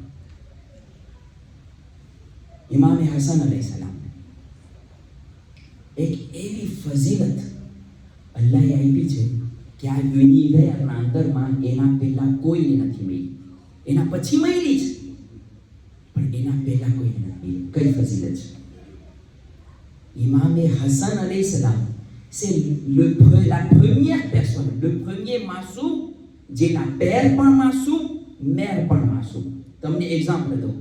એક એવી ફઝીલત અલ્લાહે આપી છે કે આ દુનિયાના અંદરમાં એના પહેલા કોઈને નથી મળી. એના પછી મળી છે પણ એના પહેલા કોઈને નથી મળી. કઈ ફઝીલત છે? ઇમામે Hasan અલૈહિસ્સલામ c'est la première personne, le premier માસૂમ જેના પૈર પણ માસૂમ, મેર પણ માસૂમ. તમને એક્ઝામ્પલ દઉં.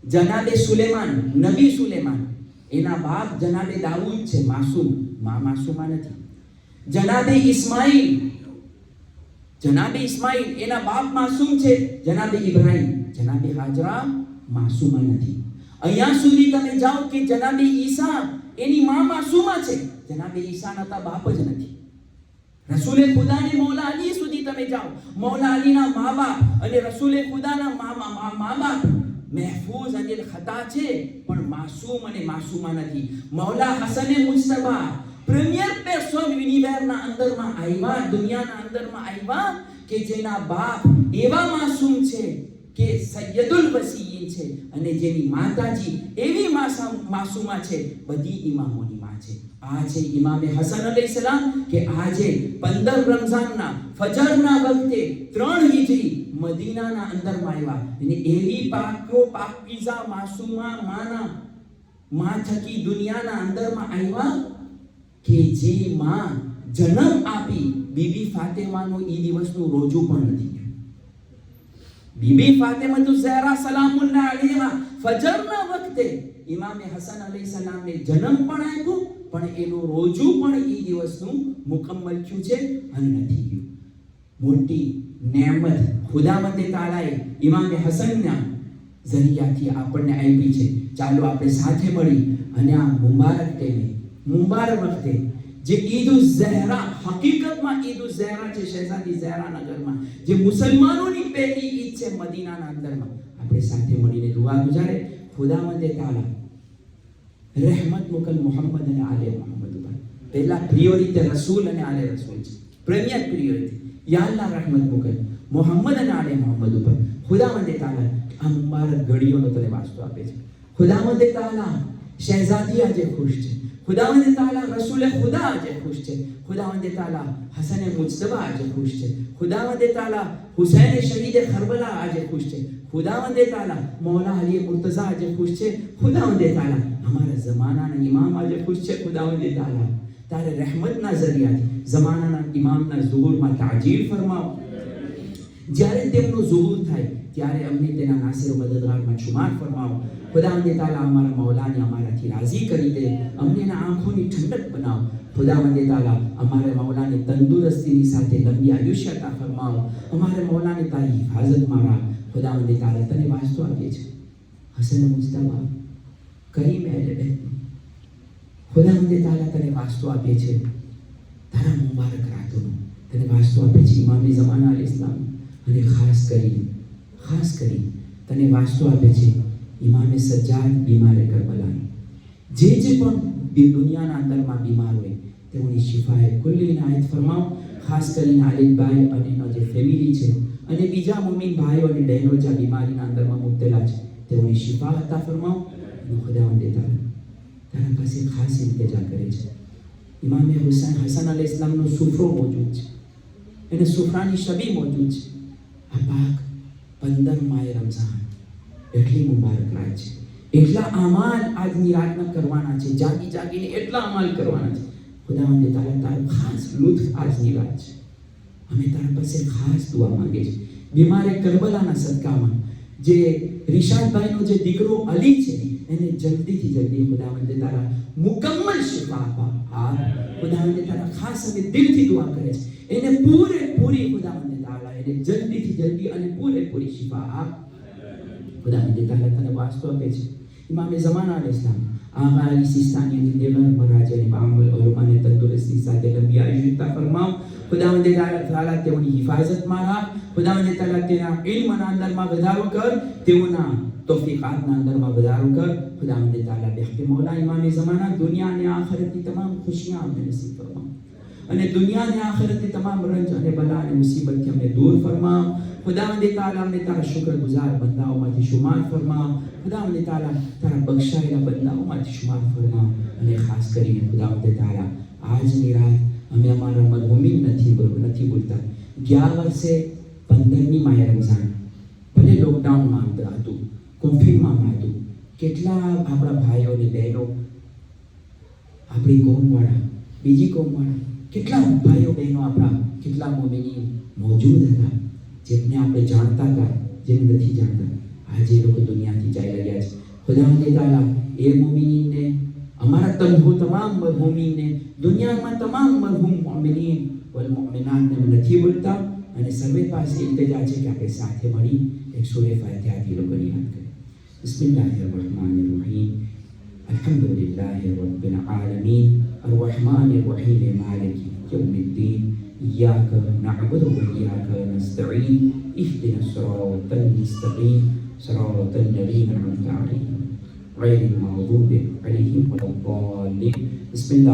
જનાબે સુલેમાન, નબી સુલેમાન, એના બાપ જનાબે દાઉદ છે, માસૂમ, માસૂમા નથી. જનાબે ઇસ્માઇલ, એના બાપ માસૂમ છે, જનાબે ઇબ્રાહિમ. જનાબે હાજરા માસૂમા નથી. અહીંયા સુધી તમે જાઓ કે જનાબે ઈસા, એની માં માસૂમા છે, જનાબે ઈસાના તા બાપ જ નથી. રસૂલે ખુદાને મૌલા અલી સુધી તમે જાઓ, મૌલા અલીના મા બાપ અને રસૂલે ખુદાના મા બાપ મહેફૂઝ અને ખતા છે, પણ માસૂમ અને માસૂમા નથી. મૌલા હસને મુજતબા પ્રીમિયર પર્સન યુનિવર્સના અંદરમાં આવ્યા, દુનિયાના અંદરમાં આવ્યા કે જેના બાપ એવા માસૂમ છે કે સૈયદુલ વસીયીન છે, અને જેની માતાજી એવી માસૂમા છે, બધી ઇમામોની માં છે. આ છે ઇમામે હસન અલૈહિસ્સલામ કે આજે 15 રમઝાનના ફજરના વખતે 3 હિજરી મદીનાના અંદરમાં આવ્યા, અને એવી પાકીઝા માસૂમા માં થકી દુનિયાના અંદરમાં આવ્યા કે જે માં જન્મ આપી બીબી ફાતિમાનું ઈ દિવસનું રોજુ પણ નથી. બીબી ફાતિમા ઝહરા સલામુલ્લાહ અલૈહા ફજરના વખતે ઇમામે હસન અલૈહિસ્સલામને જન્મ પણ આપ્યો, પણ એનું રોજુ પણ ઈ દિવસનું મુકમ્મલ થયું છે અને નથી ગયું. મોટી નેમત ખુદાવંદે તાલાએ ઇમામે હસનના ઝરિયાથી આપણને આપી છે. ચાલો આપણે સાથે મળી અને આ મુબારક વખતે જે ઈદુલ ઝહરા, હકીકતમાં ઈદુલ ઝહરા છે શહેઝાદી ઝહરાના ઘરમાં, જે મુસલમાનોની પહેલી ઈદ છે મદીનાના અંદરમાં, આપણે સાથે મળીને દુઆ ગુજારે. ખુદાવંદે તાલા રહેમત મુકલ મોહમ્મદ અને આલે મોહમ્મદ ઉપર. પહેલા પ્રિયોરિટી રસૂલ અને આલે રસૂલ છે, પ્રીમિયર પ્રિયોરિટી. યા અલ્લાહ રહેમત મુકલ મોહમ્મદ અને આલે મોહમ્મદ ઉપર. ખુદાવંદે તાલા આ મુબારક ઘડીઓનો તને વાસ્તો આપે છે. ખુદાવંદે તાલા શહેઝાદી આજે ખુશ છે. ખુદાવંદ તાલા રસૂલે ખુદા આજે ખુશ છે. ખુદાવંદ તાલા હસન મુજતબા આજે ખુશ છે. ખુદાવંદ તાલા હુસૈન શહીદ કરબલા આજે ખુશ છે. ખુદાવંદ તાલા મૌલા અલી મુર્તઝા આજે ખુશ છે. ખુદાવંદ તાલા અમારા જમાનાના ઇમામ આજે ખુશ છે. ખુદાવંદ તાલા તારે રહેમતના ઝરિયાથી જમાનાના ઇમામના ઝુહુરમાં તાજીલ ફરમાવો. જ્યારે તેમનો ઝુહુર થાય ત્યારે અમને તેના નાસિર મદદગારમાં શુમાર ફરમાવો. ખુદાવંદ તાલા અમારા મૌલાને અમારાથી રાજી કરી દે, અમને એના આંખોની ઠંડક બનાવો. ખુદાવંદ તાલા અમારા મૌલાને તંદુરસ્તીની સાથે લંબી આયુષ્ય અતા ફરમાવો. અમારા મૌલાને તારી હિફાજતમાં રાખ. ખુદાવંદ તાલા તને વાસ્તો આપીએ છે હસન મુજતબા કરીમ અહેલે બેત. ખુદાવંદ તાલા તને વાસ્તો આપીએ છે તારા મુબારક રાતોનો, તને વાસ્તો આપે છે ઇમામે ઝમાના અલ ઇસ્લામ, અને ખાસ કરી તને વાસ્તો આપે છે ઇમામે સજ્જાદ બીમારે કરબલાની. જે પણ દુનિયાના અંદરમાં બીમાર હોય તેઓની શિફાએ કુલ્લી ઇનાયત ફરમાવો. ખાસ કરીને આલિફભાઈ અને એનો જે ફેમિલી છે અને બીજા મુમિન ભાઈઓ અને બહેનો જે બીમારીના અંદરમાં મુબતલા છે તેઓની શિફા અતા ફરમાવો. અને ખુદાવંદ તારા પાસે ખાસ ઇલ્તિજા કરે છે. ઇમામે હસન અલૈહિસ્સલામનો સુફરો મોજૂદ છે, એને સુફરાની શબી મોજૂદ છે. આ પાક 15 માય રમઝાન એટલી મુબારક રાત છે, એટલા અમાલ આજની રાતમાં કરવાના છે, જાગીને એટલા અમાલ કરવાના છે. ખુદાવંદ તારા તારો ખાસ લુત્ફ આજની રાત છે. અમે તારા પાસે ખાસ દુઆ માંગે છે બીમારે કરબલાના સદકામાં. જે રિશાદભાઈનો જે દીકરો અલી છે એને જલ્દીથી જલ્દી ખુદાવંદ તારા મુકમ્મલ શિફા આપા. હા ખુદાવંદ તારા ખાસ અમે દિલથી દુઆ કરે છે એને પૂરેપૂરી ખુદાવંદ તારા એને જલ્દીથી જલ્દી અને પૂરેપૂરી શિફા આપ. ખુદાવંદ તારા તને વાસ્તો આપે છે ઇમામે ઝમાના અલ ઇસ્લામ આગા અલી સિસ્તાની દેવર મહારાજ અને બામુલ ઉલમાને તંદુરસ્તી સાથે લંબી આયુષ્યતા ફરમાવ. ખુદાવંદ તારા તેઓની હિફાજતમાં રાખ. ખુદાવંદ તારા તેના ઇલ્મના અંદરમાં વધારો કર, તેઓના તૌફીકાતના અંદરમાં વધારો કર. ખુદાવંદ તારા બિહક મૌલા ઇમામે ઝમાના દુનિયા અને આખિરતની તમામ ખુશિયાં અમને નસીબ ફરમાવ, અને દુનિયા અને આખિરતની તમામ રંજ અને બલા અને મુસીબતથી અમને દૂર ફરમાવ. ખુદાવંદ તાલા અમને તારા શુક્રગુજાર બંદાઓમાંથી શુમાર ફરમાવ. ખુદાવંદ તાલા તારા બક્ષાયેલા બંદાઓમાંથી શુમાર ફરમાવ. અને ખાસ કરીને ખુદાવંદ તાલા આજની રાત અમે અમારા મરહુમીન નથી ભૂલતા. ગયા વર્ષે 15મી માહ રમઝાન ભલે લોકડાઉનમાં હતું, કોફીનમાં હતું, કેટલા આપણા ભાઈઓ અને બહેનો આપણી કોમવાળા બીજી કોમવાળા કેટલા ભાઈઓ બહેનો આપણા કેટલા મોમિની મોજૂદ હતા જેમને આપણે જાણતા હતા, જેને નથી જાણતા. આજે એ લોકો દુનિયાથી ચાલ્યા ગયા છે. ખુદાવંદ તાલા એ મોમિનીનને, અમારા તમામ મરહૂમીનને, દુનિયામાં તમામ મરહૂમ મોમિનીન વલ મોમિનાતને નથી બોલતા અને સર્વે પાસે ઇલ્તિજા છે કે આપણે સાથે મળી એક સૂરે ફાતિહાથી લોકોને યાદ કરીએ. બિસ્મિલ્લાહિર રહમાનિર રહીમ. અલ્હમ્દુલિલ્લાહિ રબ્બિલ આલમીન. અર્રહમાનિર રહીમ. માલિકી યૌમિદ્દીન. ઇય્યાક નઅબુદુ વ ઇય્યાક નસ્તઈન. ઇહ્દિનસ સિરાતલ મુસ્તકીમ. સિરાતલ લઝીના અનઅમતા અલૈહિમ غير المغضوب عليهم ولا الضالين. بسم الله